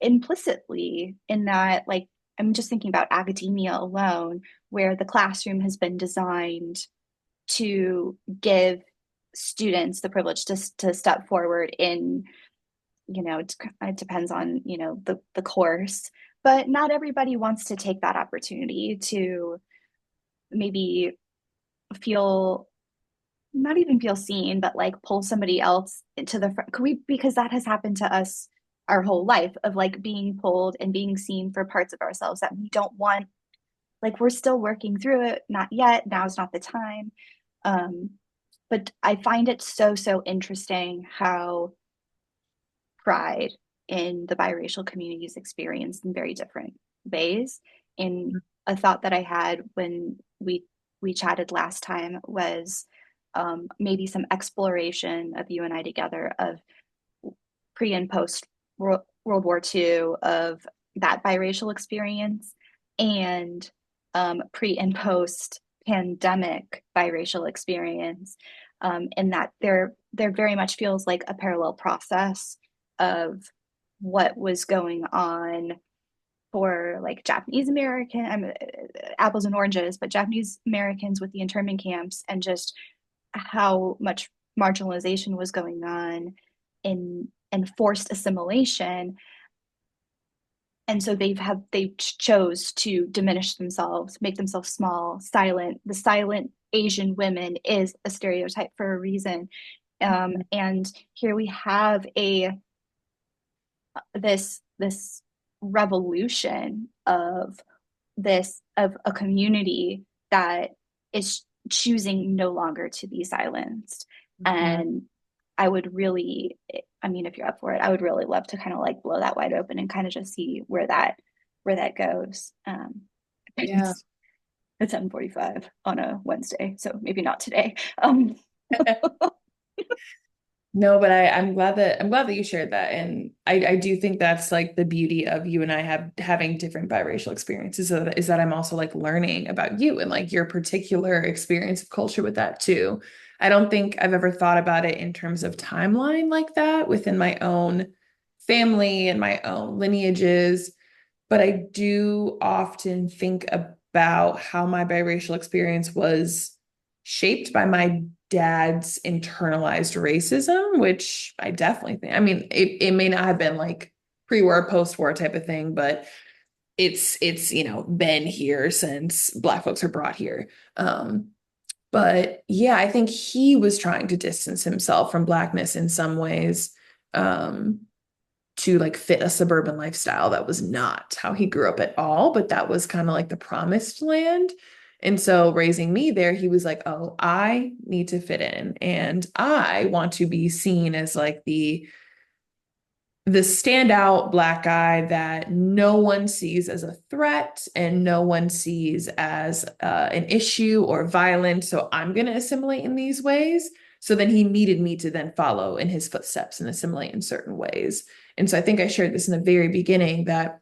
implicitly in that, like, I'm just thinking about academia alone, where the classroom has been designed to give students the privilege to step forward in, it depends on, the course, but not everybody wants to take that opportunity to maybe feel, not even feel seen, but like pull somebody else into the front. Could we, because that has happened to us our whole life, of like being pulled and being seen for parts of ourselves that we don't want. Like, we're still working through it. Not yet. Now's not the time. Um, but I find it so interesting how pride in the biracial community is experienced in very different ways. And a thought that I had when we chatted last time was, maybe some exploration of you and I together of pre and post World War II, of that biracial experience, and pre and post pandemic biracial experience, and that there very much feels like a parallel process of what was going on for like Japanese American, apples and oranges, but Japanese Americans with the internment camps, and just how much marginalization was going on in and forced assimilation. And so they chose to diminish themselves, make themselves small, silent. The silent Asian women is a stereotype for a reason. And here we have a this revolution of a community that is choosing no longer to be silenced. Mhm. And I would really I mean, if you're up for it, I would really love to kind of like blow that wide open and kind of just see where that goes. Yeah. It's 7:45 on a Wednesday, so maybe not today. No, but I'm glad that you shared that. And I do think that's like the beauty of you and I having different biracial experiences is that I'm also like learning about you and like your particular experience of culture with that too. I don't think I've ever thought about it in terms of timeline like that within my own family and my own lineages. But I do often think about how my biracial experience was shaped by my dad's internalized racism, which I definitely think, I mean, it may not have been like pre-war, post-war type of thing, but it's been here since Black folks were brought here. But yeah, I think he was trying to distance himself from Blackness in some ways. Um, to like fit a suburban lifestyle that was not how he grew up at all, but that was kind of like the promised land. And so raising me there, he was like, "Oh, I need to fit in and I want to be seen as like the standout Black guy that no one sees as a threat and no one sees as an issue or violent. So I'm going to assimilate in these ways." So then he needed me to then follow in his footsteps and assimilate in certain ways. And so I think I shared this in the very beginning that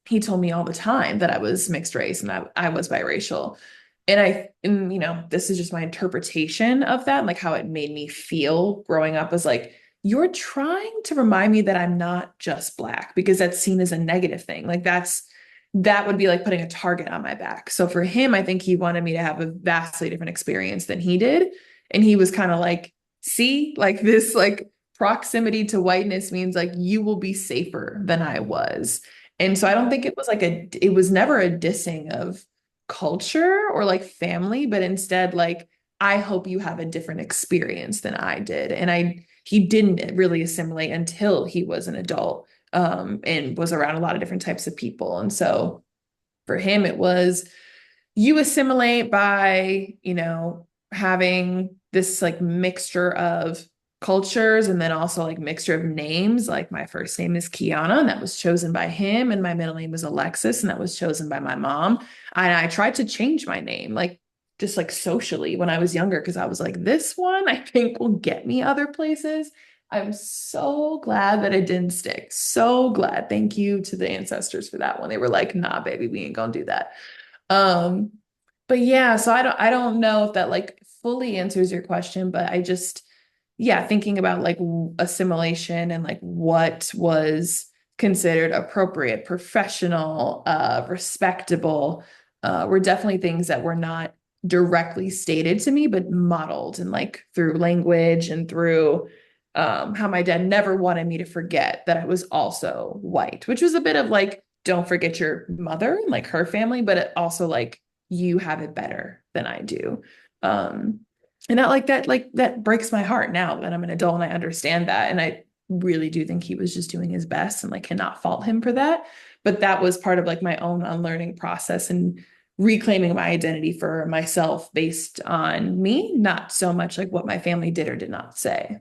he told me all the time that I was mixed race and I was biracial. And this is just my interpretation of that, like how it made me feel growing up was like, you're trying to remind me that I'm not just Black because that's seen as a negative thing. Like that would be like putting a target on my back. So for him, I think he wanted me to have a vastly different experience than he did. And he was kind of like, see, like this, like proximity to whiteness means like you will be safer than I was. And so I don't think it was like it was never a dissing of culture or like family, but instead like, I hope you have a different experience than I did. And he didn't really assimilate until he was an adult, and was around a lot of different types of people. And so for him, it was you assimilate by, having this like mixture of cultures and then also like mixture of names. Like my first name is Kiana, and that was chosen by him, and my middle name was Alexis, and that was chosen by my mom. And I tried to change my name, like just like socially when I was younger, because I was like, this one I think will get me other places. I'm so glad that it didn't stick. So glad. Thank you to the ancestors for that one. They were like, nah, baby, we ain't gonna do that. Um, but yeah, so I don't know if that like fully answers your question, but yeah, thinking about like assimilation and like what was considered appropriate, professional, respectable, were definitely things that were not directly stated to me, but modeled and like through language and through how my dad never wanted me to forget that I was also white, which was a bit of like, don't forget your mother and like her family, but it also like you have it better than I do. Um, and that that breaks my heart now that I'm an adult and I understand that. And I really do think he was just doing his best and like cannot fault him for that. But that was part of like my own unlearning process and reclaiming my identity for myself based on me, not so much like what my family did or did not say.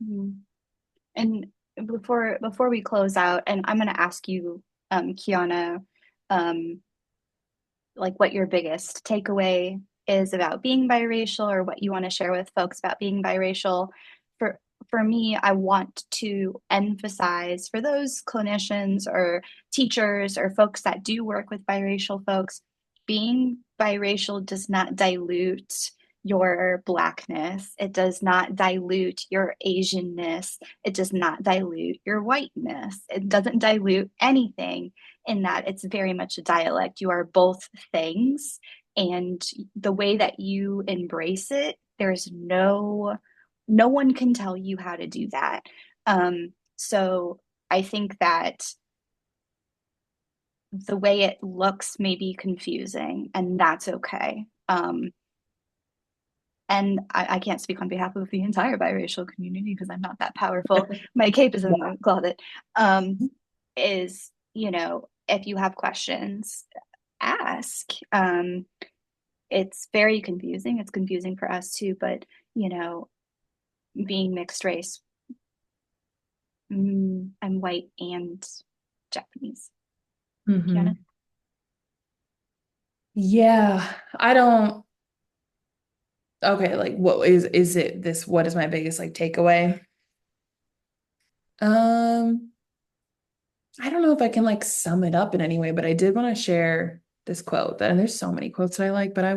Mhm. And before we close out, and I'm going to ask you, Kiana, um, like what your biggest takeaway is about being biracial, or what you want to share with folks about being biracial. For for me, I want to emphasize for those clinicians or teachers or folks that do work with biracial folks, being biracial does not dilute your blackness. It does not dilute your Asianness. It does not dilute your whiteness. It doesn't dilute anything in that it's very much a dialect. You are both things. And the way that you embrace it, there's no one can tell you how to do that. So I think that the way it looks may be confusing, and that's okay. And I can't speak on behalf of the entire biracial community because I'm not that powerful. My cape is in Yeah. the closet. Is, if you have questions, ask. It's very confusing. It's confusing for us too, but, you know, being mixed race, I'm white and Japanese. Kiana? Hmm. Yeah, I don't. Okay, like what is it this what is my biggest like takeaway? Um, I don't know if I can like sum it up in any way, but I did want to share this quote and there's so many quotes that I like, but I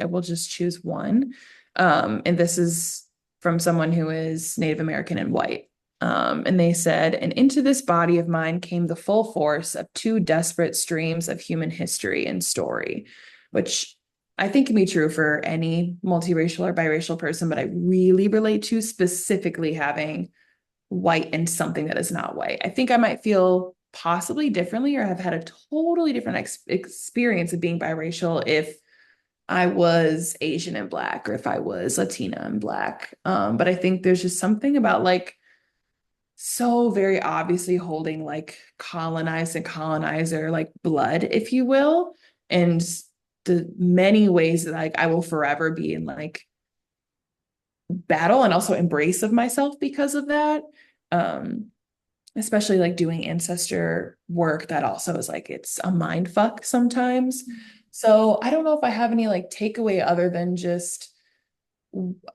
will just choose one. And this is from someone who is Native American and white. And they said, and into this body of mine came the full force of two desperate streams of human history and story, which I think can be true for any multiracial or biracial person, but I really relate to specifically having white and something that is not white. I think I might feel possibly differently or have had a totally different experience of being biracial if I was Asian and Black or if I was Latina and Black. But I think there's just something about like so very obviously holding like colonized and colonizer like blood, if you will, and the many ways that like I will forever be in like battle and also embrace of myself because of that. Um, Especially like doing ancestor work that also is like it's a mind fuck sometimes. So I don't know if I have any like takeaway other than just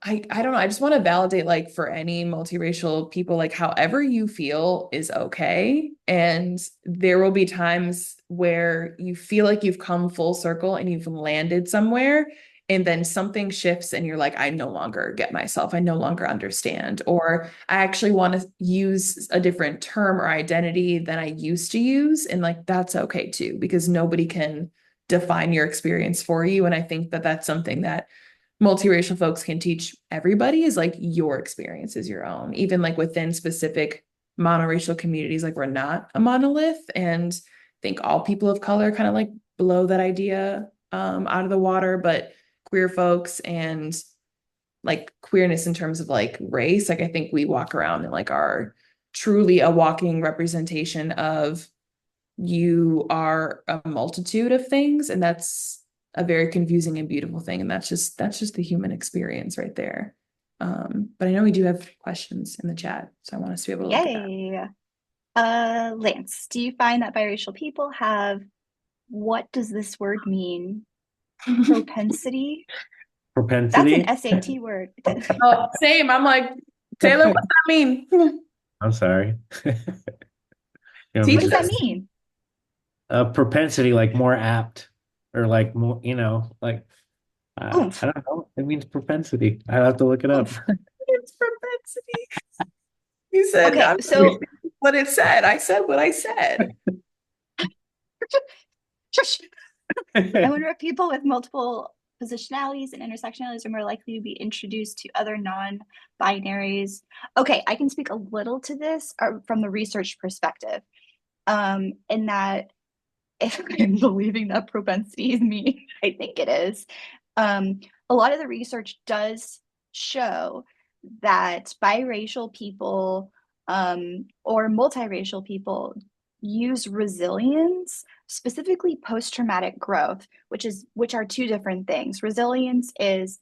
I don't know. I just want to validate like for any multiracial people, like however you feel is okay. And there will be times where you feel like you've come full circle and you've landed somewhere. And then something shifts and you're like, I no longer get myself. I no longer understand. Or I actually want to use a different term or identity than I used to use. And like, that's okay too, because nobody can define your experience for you. And I think that that's something that multiracial folks can teach everybody is like your experience is your own, even like within specific monoracial communities, like we're not a monolith. And I think all people of color kind of like blow that idea out of the water, but queer folks and like queerness in terms of like race, like I think we walk around and like are truly a walking representation of you are a multitude of things and that's a very confusing and beautiful thing and that's just the human experience right there. But I know we do have questions in the chat, so I want us to be able to look at that. Yay. Lance, do you find that biracial people have, what does this word mean? Propensity? That's an Propensity? SAT word. Oh, same. I'm like, Taylor, what's that mean? I'm sorry. You want me What Teach does to that us. mean? propensity, like more apt or like more, like I Oomph, don't know. It means propensity. I have to look it up. oomph. It's propensity. You said Okay, I'm so what it said. I said what I said. shush. I wonder if people with multiple positionalities and intersectionalities are more likely to be introduced to other non-binaries. Okay, I can speak a little to this from the research perspective, in that if I'm believing that propensity is me, I think it is. A lot of the research does show that biracial people or multiracial people use resilience, specifically post-traumatic growth, which are two different things. Resilience is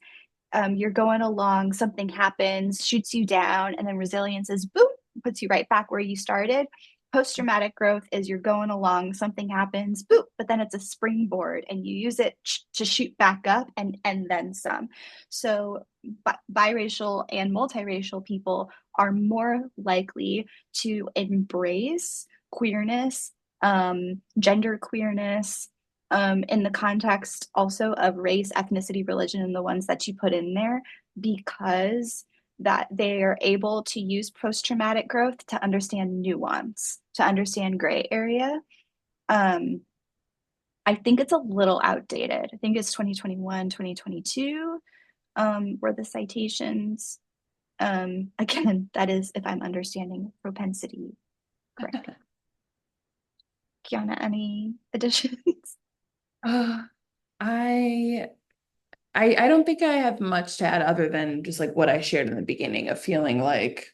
you're going along, something happens, shoots you down, and then resilience is boom, puts you right back where you started. Post traumatic growth is you're going along, something happens, boop, but then it's a springboard and you use it to shoot back up and then some. So biracial and multiracial people are more likely to embrace queerness, gender queerness, in the context also of race, ethnicity, religion, and the ones that you put in there, because that they are able to use post-traumatic growth to understand nuance, to understand gray area. Um, I think it's a little outdated. I think it's 2021, 2022 were the citations. Again, that is if I'm understanding propensity correctly. Kiana, any additions? Uh, I I don't think I have much to add other than just like what I shared in the beginning of feeling like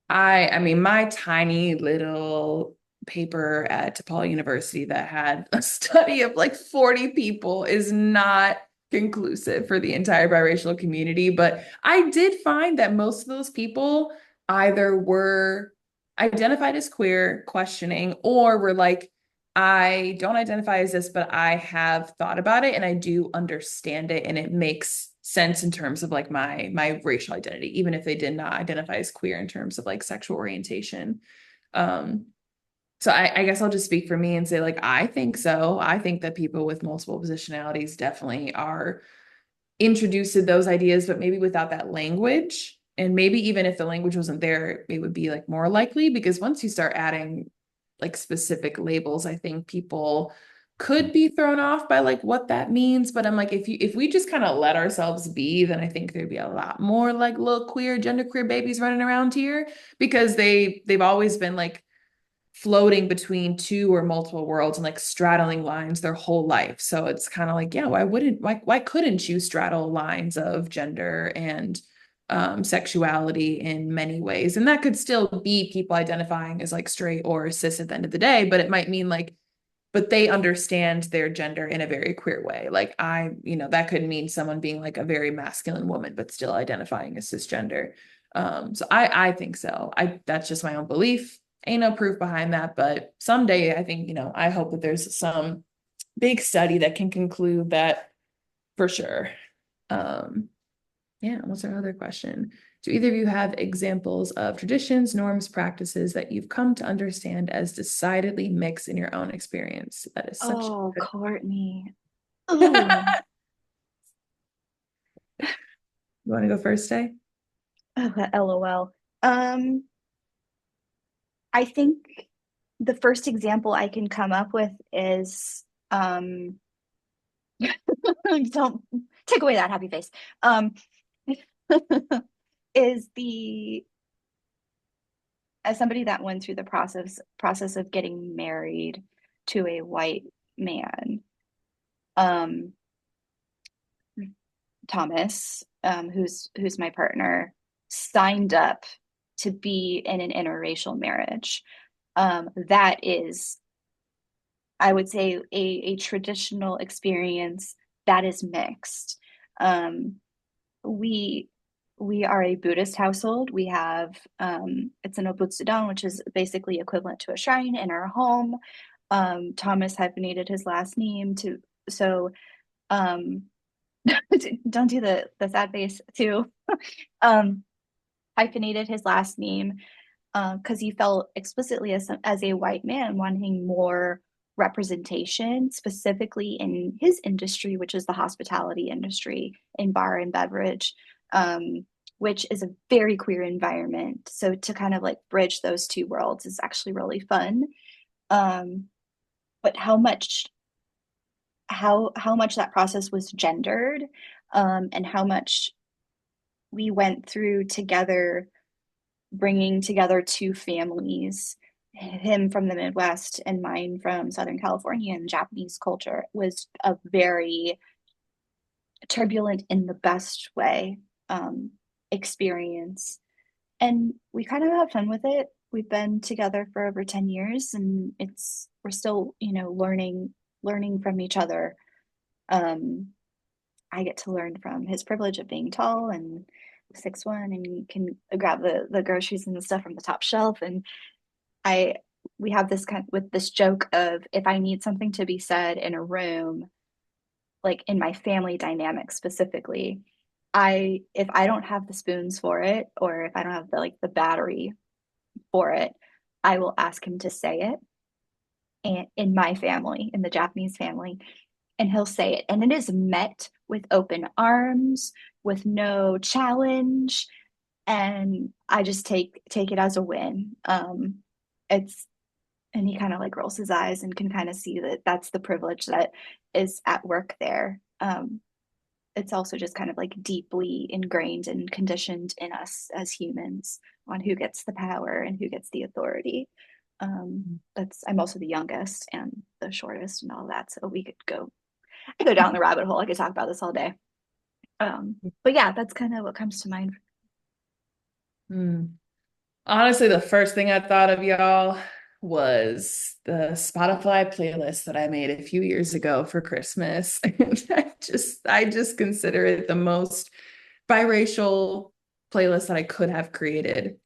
I mean my tiny little paper at DePaul University that had a study of like 40 people is not conclusive for the entire biracial community, but I did find that most of those people either were identified as queer, questioning, or we're like, I don't identify as this, but I have thought about it and I do understand it and it makes sense in terms of like my racial identity, even if they did not identify as queer in terms of like sexual orientation. Um, so I guess I'll just speak for me and say like I think so. I think that people with multiple positionalities definitely are introduced to those ideas, but maybe without that language. And maybe even if the language wasn't there, it would be like more likely because once you start adding like specific labels, I think people could be thrown off by like what that means. But I'm like, if we just kind of let ourselves be, then I think there'd be a lot more like little queer, genderqueer babies running around here because they've always been like floating between two or multiple worlds and like straddling lines their whole life. So it's kind of like, yeah, why couldn't you straddle lines of gender and sexuality in many ways? And that could still be people identifying as like straight or cis at the end of the day, but it might mean like, but they understand their gender in a very queer way. Like that could mean someone being like a very masculine woman, but still identifying as cisgender. So I think so. That's just my own belief. Ain't no proof behind that, but someday I think, I hope that there's some big study that can conclude that for sure. Um, yeah, what's our other question? Do either of you have examples of traditions, norms, practices that you've come to understand as decidedly mixed in your own experience? That is such Oh, a Courtney. You Oh, want to go first, Day? LOL. I think the first example I can come up with is don't take away that happy face. Um is the as somebody that went through the process of getting married to a white man, um Thomas, who's my partner, signed up to be in an interracial marriage. That is, I would say, a traditional experience that is mixed. Um, we we are a Buddhist household. We have it's an obutsudan, which is basically equivalent to a shrine in our home. Thomas hyphenated his last name to so um, don't do the sad face too. Um, Hyphenated his last name because he felt explicitly as a white man wanting more representation, specifically in his industry, which is the hospitality industry in bar and beverage, which is a very queer environment. So to kind of like bridge those two worlds is actually really fun. Um, but how much that process was gendered, and how much we went through together bringing together two families, him from the Midwest and mine from Southern California, and Japanese culture was a very turbulent in the best way experience. And we kind of have fun with it. We've been together for over 10 years and we're still, learning from each other. Um, I get to learn from his privilege of being tall and 6'1" and can grab the groceries and the stuff from the top shelf. And I we have this kind with this joke of if I need something to be said in a room, like in my family dynamic specifically, if I don't have the spoons for it, or if I don't have the battery for it, I will ask him to say it. And in my family, in the Japanese family, and he'll say it, and it is met with open arms, with no challenge, and I just take it as a win. It's and he kind of like rolls his eyes and can kind of see that that's the privilege that is at work there. It's also just kind of like deeply ingrained and conditioned in us as humans on who gets the power and who gets the authority. That's I'm also the youngest and the shortest and all that, so I go down the rabbit hole. I could talk about this all day. But yeah, that's kind of what comes to mind. Hmm. Honestly, the first thing I thought of y'all was the Spotify playlist that I made a few years ago for Christmas. I just consider it the most biracial playlist that I could have created.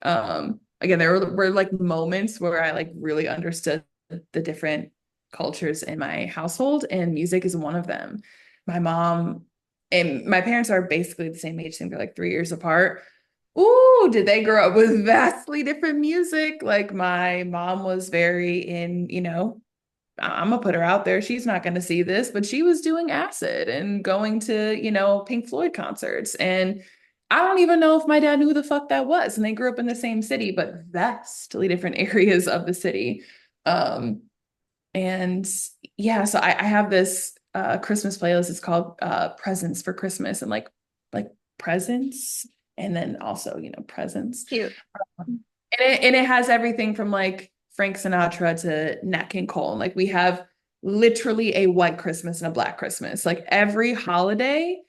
again, there were like moments where I like really understood the different cultures in my household, and music is one of them. My mom and my parents are basically the same age. I think they're like 3 years apart. Ooh, did they grow up with vastly different music? Like my mom was very in, I'm gonna put her out there. She's not gonna see this, but she was doing acid and going to, Pink Floyd concerts. And I don't even know if my dad knew who the fuck that was. And they grew up in the same city, but vastly different areas of the city. Um, and yeah, so I have this Christmas playlist. It's called Presents for Christmas, and like presents, and then also, presents. Cute. And it has everything from like Frank Sinatra to Nat King Cole. Like we have literally a white Christmas and a black Christmas. Like every holiday,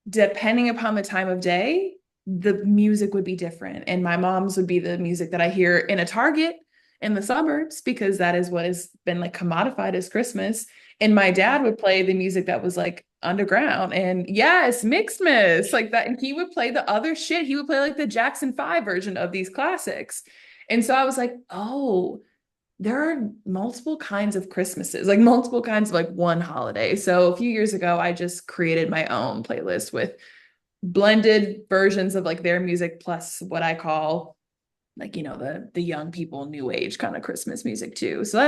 depending upon the time of day, the music would be different. And my mom's would be the music that I hear in a Target in the suburbs because that is what has been like commodified as Christmas. And my dad would play the music that was like underground and yes, Mixmas like that. And he would play the other shit. He would play like the Jackson 5 version of these classics. And so I was like, oh, there are multiple kinds of Christmases, like multiple kinds of like one holiday. So a few years ago, I just created my own playlist with blended versions of like their music plus what I call like, the young people new age kind of Christmas music too. So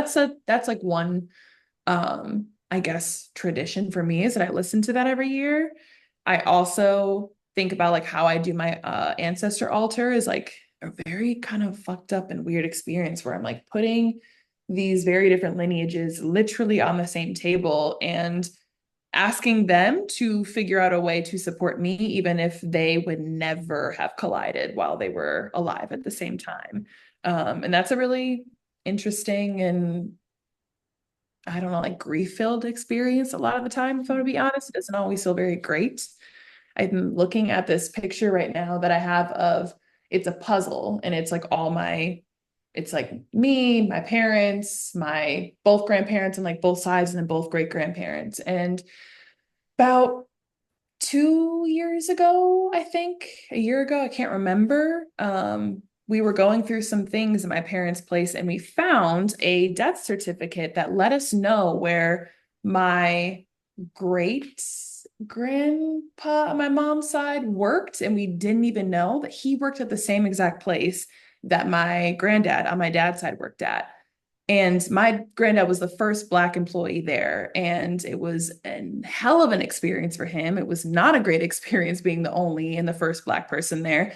that's like one I guess tradition for me is that I listen to that every year. I also think about like how I do my ancestor altar is like a very kind of fucked up and weird experience where I'm like putting these very different lineages literally on the same table and asking them to figure out a way to support me, even if they would never have collided while they were alive at the same time. And that's a really interesting and I don't know, like grief-filled experience a lot of the time, if I'm to be honest. It doesn't always feel very great. I'm looking at this picture right now that I have of it's a puzzle and it's like it's like me, my parents, my both grandparents and like both sides and then both great grandparents. And about 2 years ago, I think, a year ago, I can't remember. We were going through some things at my parents' place and we found a death certificate that let us know where my great grandpa on my mom's side worked, and we didn't even know that he worked at the same exact place that my granddad on my dad's side worked at. And my granddad was the first Black employee there. And it was a hell of an experience for him. It was not a great experience being the only and the first Black person there.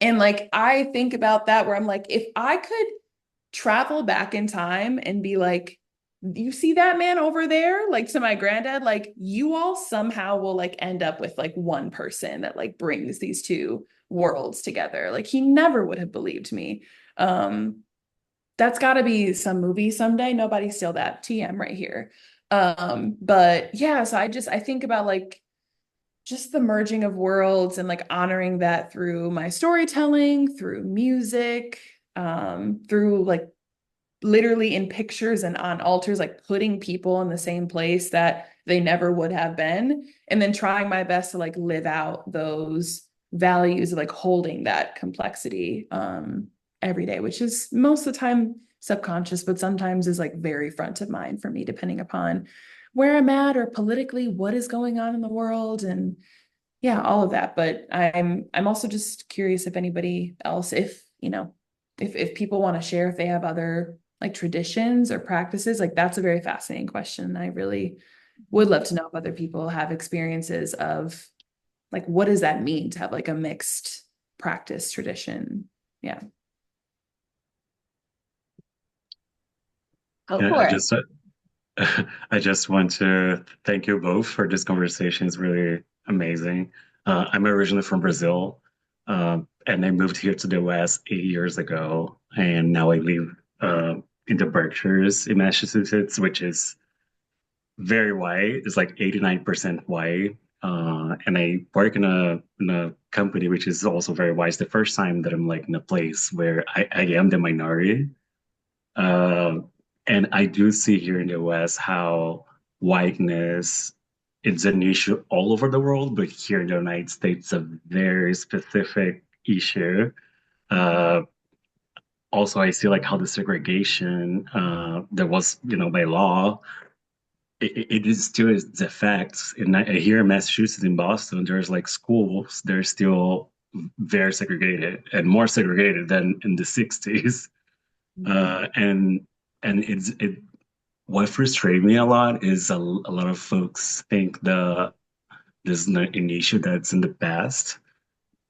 And like, I think about that where I'm like, if I could travel back in time and be like, you see that man over there? Like to my granddad, like you all somehow will like end up with like one person that like brings these two worlds together. Like he never would have believed me. That's got to be some movie someday. Nobody steal that TM right here. But yeah, so I think about like just the merging of worlds and like honoring that through my storytelling, through music, through like literally in pictures and on altars, like putting people in the same place that they never would have been, and then trying my best to like live out those values of like holding that complexity every day, which is most of the time subconscious, but sometimes is like very front of mind for me, depending upon where I'm at or politically what is going on in the world and yeah, all of that. But I'm also just curious if anybody else, if if people want to share if they have other like traditions or practices, like that's a very fascinating question. I really would love to know if other people have experiences of like what does that mean to have like a mixed practice tradition? Yeah. Go Yeah, for it. I just want to thank you both for this conversation. It's really amazing. I'm originally from Brazil, and I moved here to the West 8 years ago, and now I live in the Berkshires in Massachusetts, which is very white. It's like 89% white. And I work in a company which is also very white. It's the first time that I'm like in a place where I am the minority. Uh, and I do see here in the West how whiteness is an issue all over the world, but here in the United States, a very specific issue. Uh, also I see like how the segregation that was, by law, it is still its effects. Here in Massachusetts, in Boston, there's like schools, they're still very segregated and more segregated than in the 60s. And what frustrates me a lot is a lot of folks think this is not an issue that's in the past,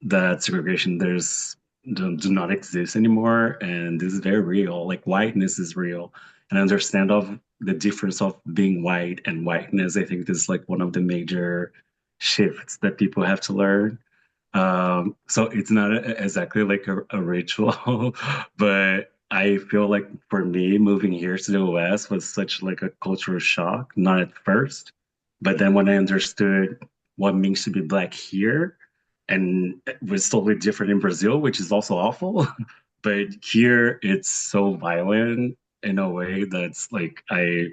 that segregation do not exist anymore, and this is very real. Like whiteness is real, and I understand of the difference of being white and whiteness. I think this is like one of the major shifts that people have to learn. So it's not exactly like a ritual, but I feel like for me, moving here to the US was such like a cultural shock, not at first, but then when I understood what it means to be Black here, and it was totally different in Brazil, which is also awful, but here it's so violent in a way that's like I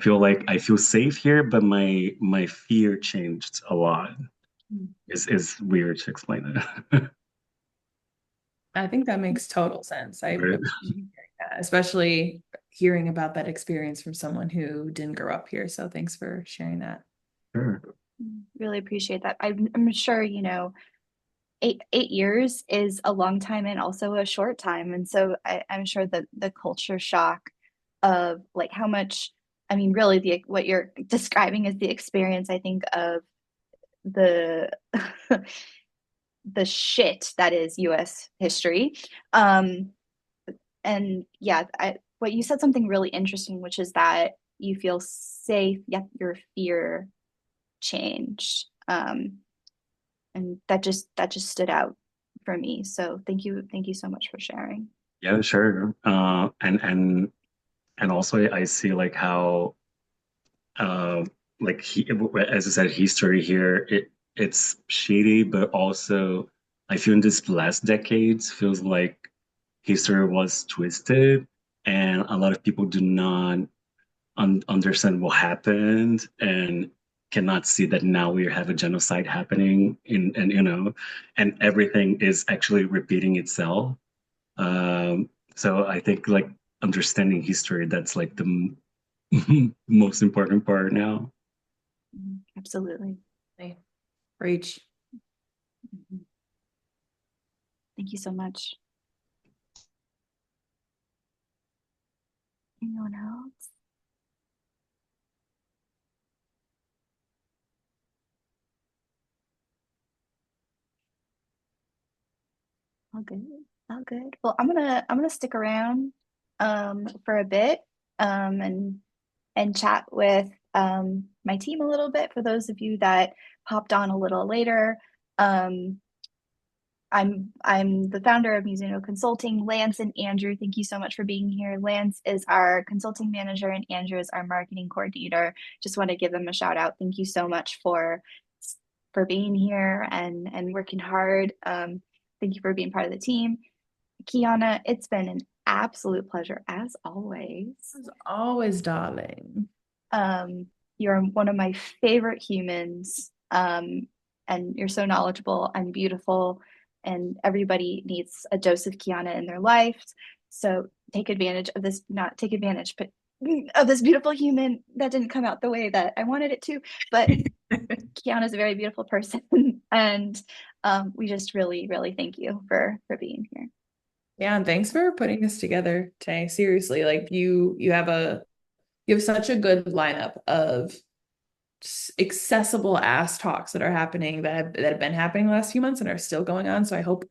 feel like I feel safe here, but my fear changed a lot. Is weird to explain it. I think that makes total sense. I Right. appreciate hearing that, especially hearing about that experience from someone who didn't grow up here. So thanks for sharing that. Sure. Really appreciate that. I'm sure, 8 years is a long time and also a short time. And so I'm sure that the culture shock of like how much, I mean, really what you're describing is the experience, I think, of the the shit that is US history. Um, and yeah, what you said something really interesting, which is that you feel safe, yet your fear changed. And that just stood out for me. So thank you so much for sharing. Yeah, sure. And also I see like how uh like as I said, history here it's shady, but also I feel in this last decades feels like history was twisted, and a lot of people do not understand what happened and cannot see that now we have a genocide happening and and everything is actually repeating itself. So I think like understanding history, that's like the most important part now. Absolutely. Reach. Mhm. Thank you so much. Anyone else? All good. All good. Well, I'm gonna stick around for a bit and chat with my team a little bit for those of you that popped on a little later. Um, I'm the founder of Mizuno Consulting. Lance and Andrew, thank you so much for being here. Lance is our consulting manager and Andrew is our marketing coordinator. Just want to give them a shout out. Thank you so much for being here and working hard. Thank you for being part of the team. Kiana, it's been an absolute pleasure as always. As always, darling. You're one of my favorite humans, and you're so knowledgeable and beautiful, and everybody needs a dose of Kiana in their life. So take advantage of this, not take advantage, but of this beautiful human that didn't come out the way that I wanted it to. But Kiana's a very beautiful person, and we just really, really thank you for being here. Yeah, and thanks for putting this together, Tay. Seriously, like you have such a good lineup of accessible ass talks that are happening that have been happening the last few months and are still going on. So I hope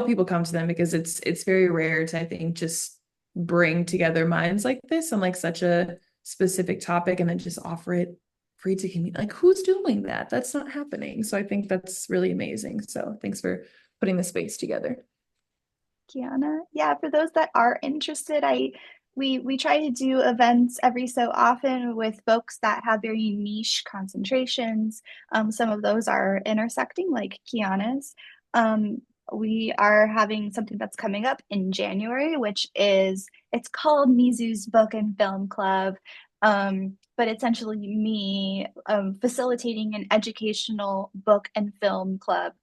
people come to them because it's very rare to, I think, just bring together minds like this on like such a specific topic and then just offer it free to community. Like who's doing that? That's not happening. So I think that's really amazing. So thanks for putting the space together. Kiana. Yeah, for those that are interested, we try to do events every so often with folks that have very niche concentrations. Some of those are intersecting, like Kiana's. We are having something that's coming up in January, which is it's called Mizu's Book and Film Club. But essentially me facilitating an educational book and film club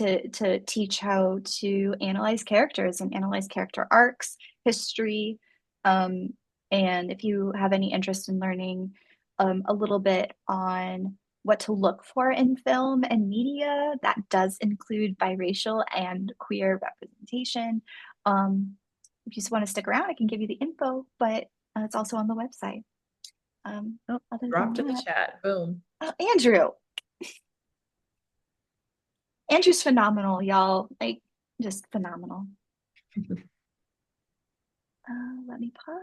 to teach how to analyze characters and analyze character arcs, history, um, and if you have any interest in learning a little bit on what to look for in film and media, that does include biracial and queer representation. If you just want to stick around, I can give you the info, but it's also on the website. Oh, Other than dropped in the that, chat. Boom. oh, Andrew. Andrew's phenomenal, y'all. Like, just phenomenal. Let me pause.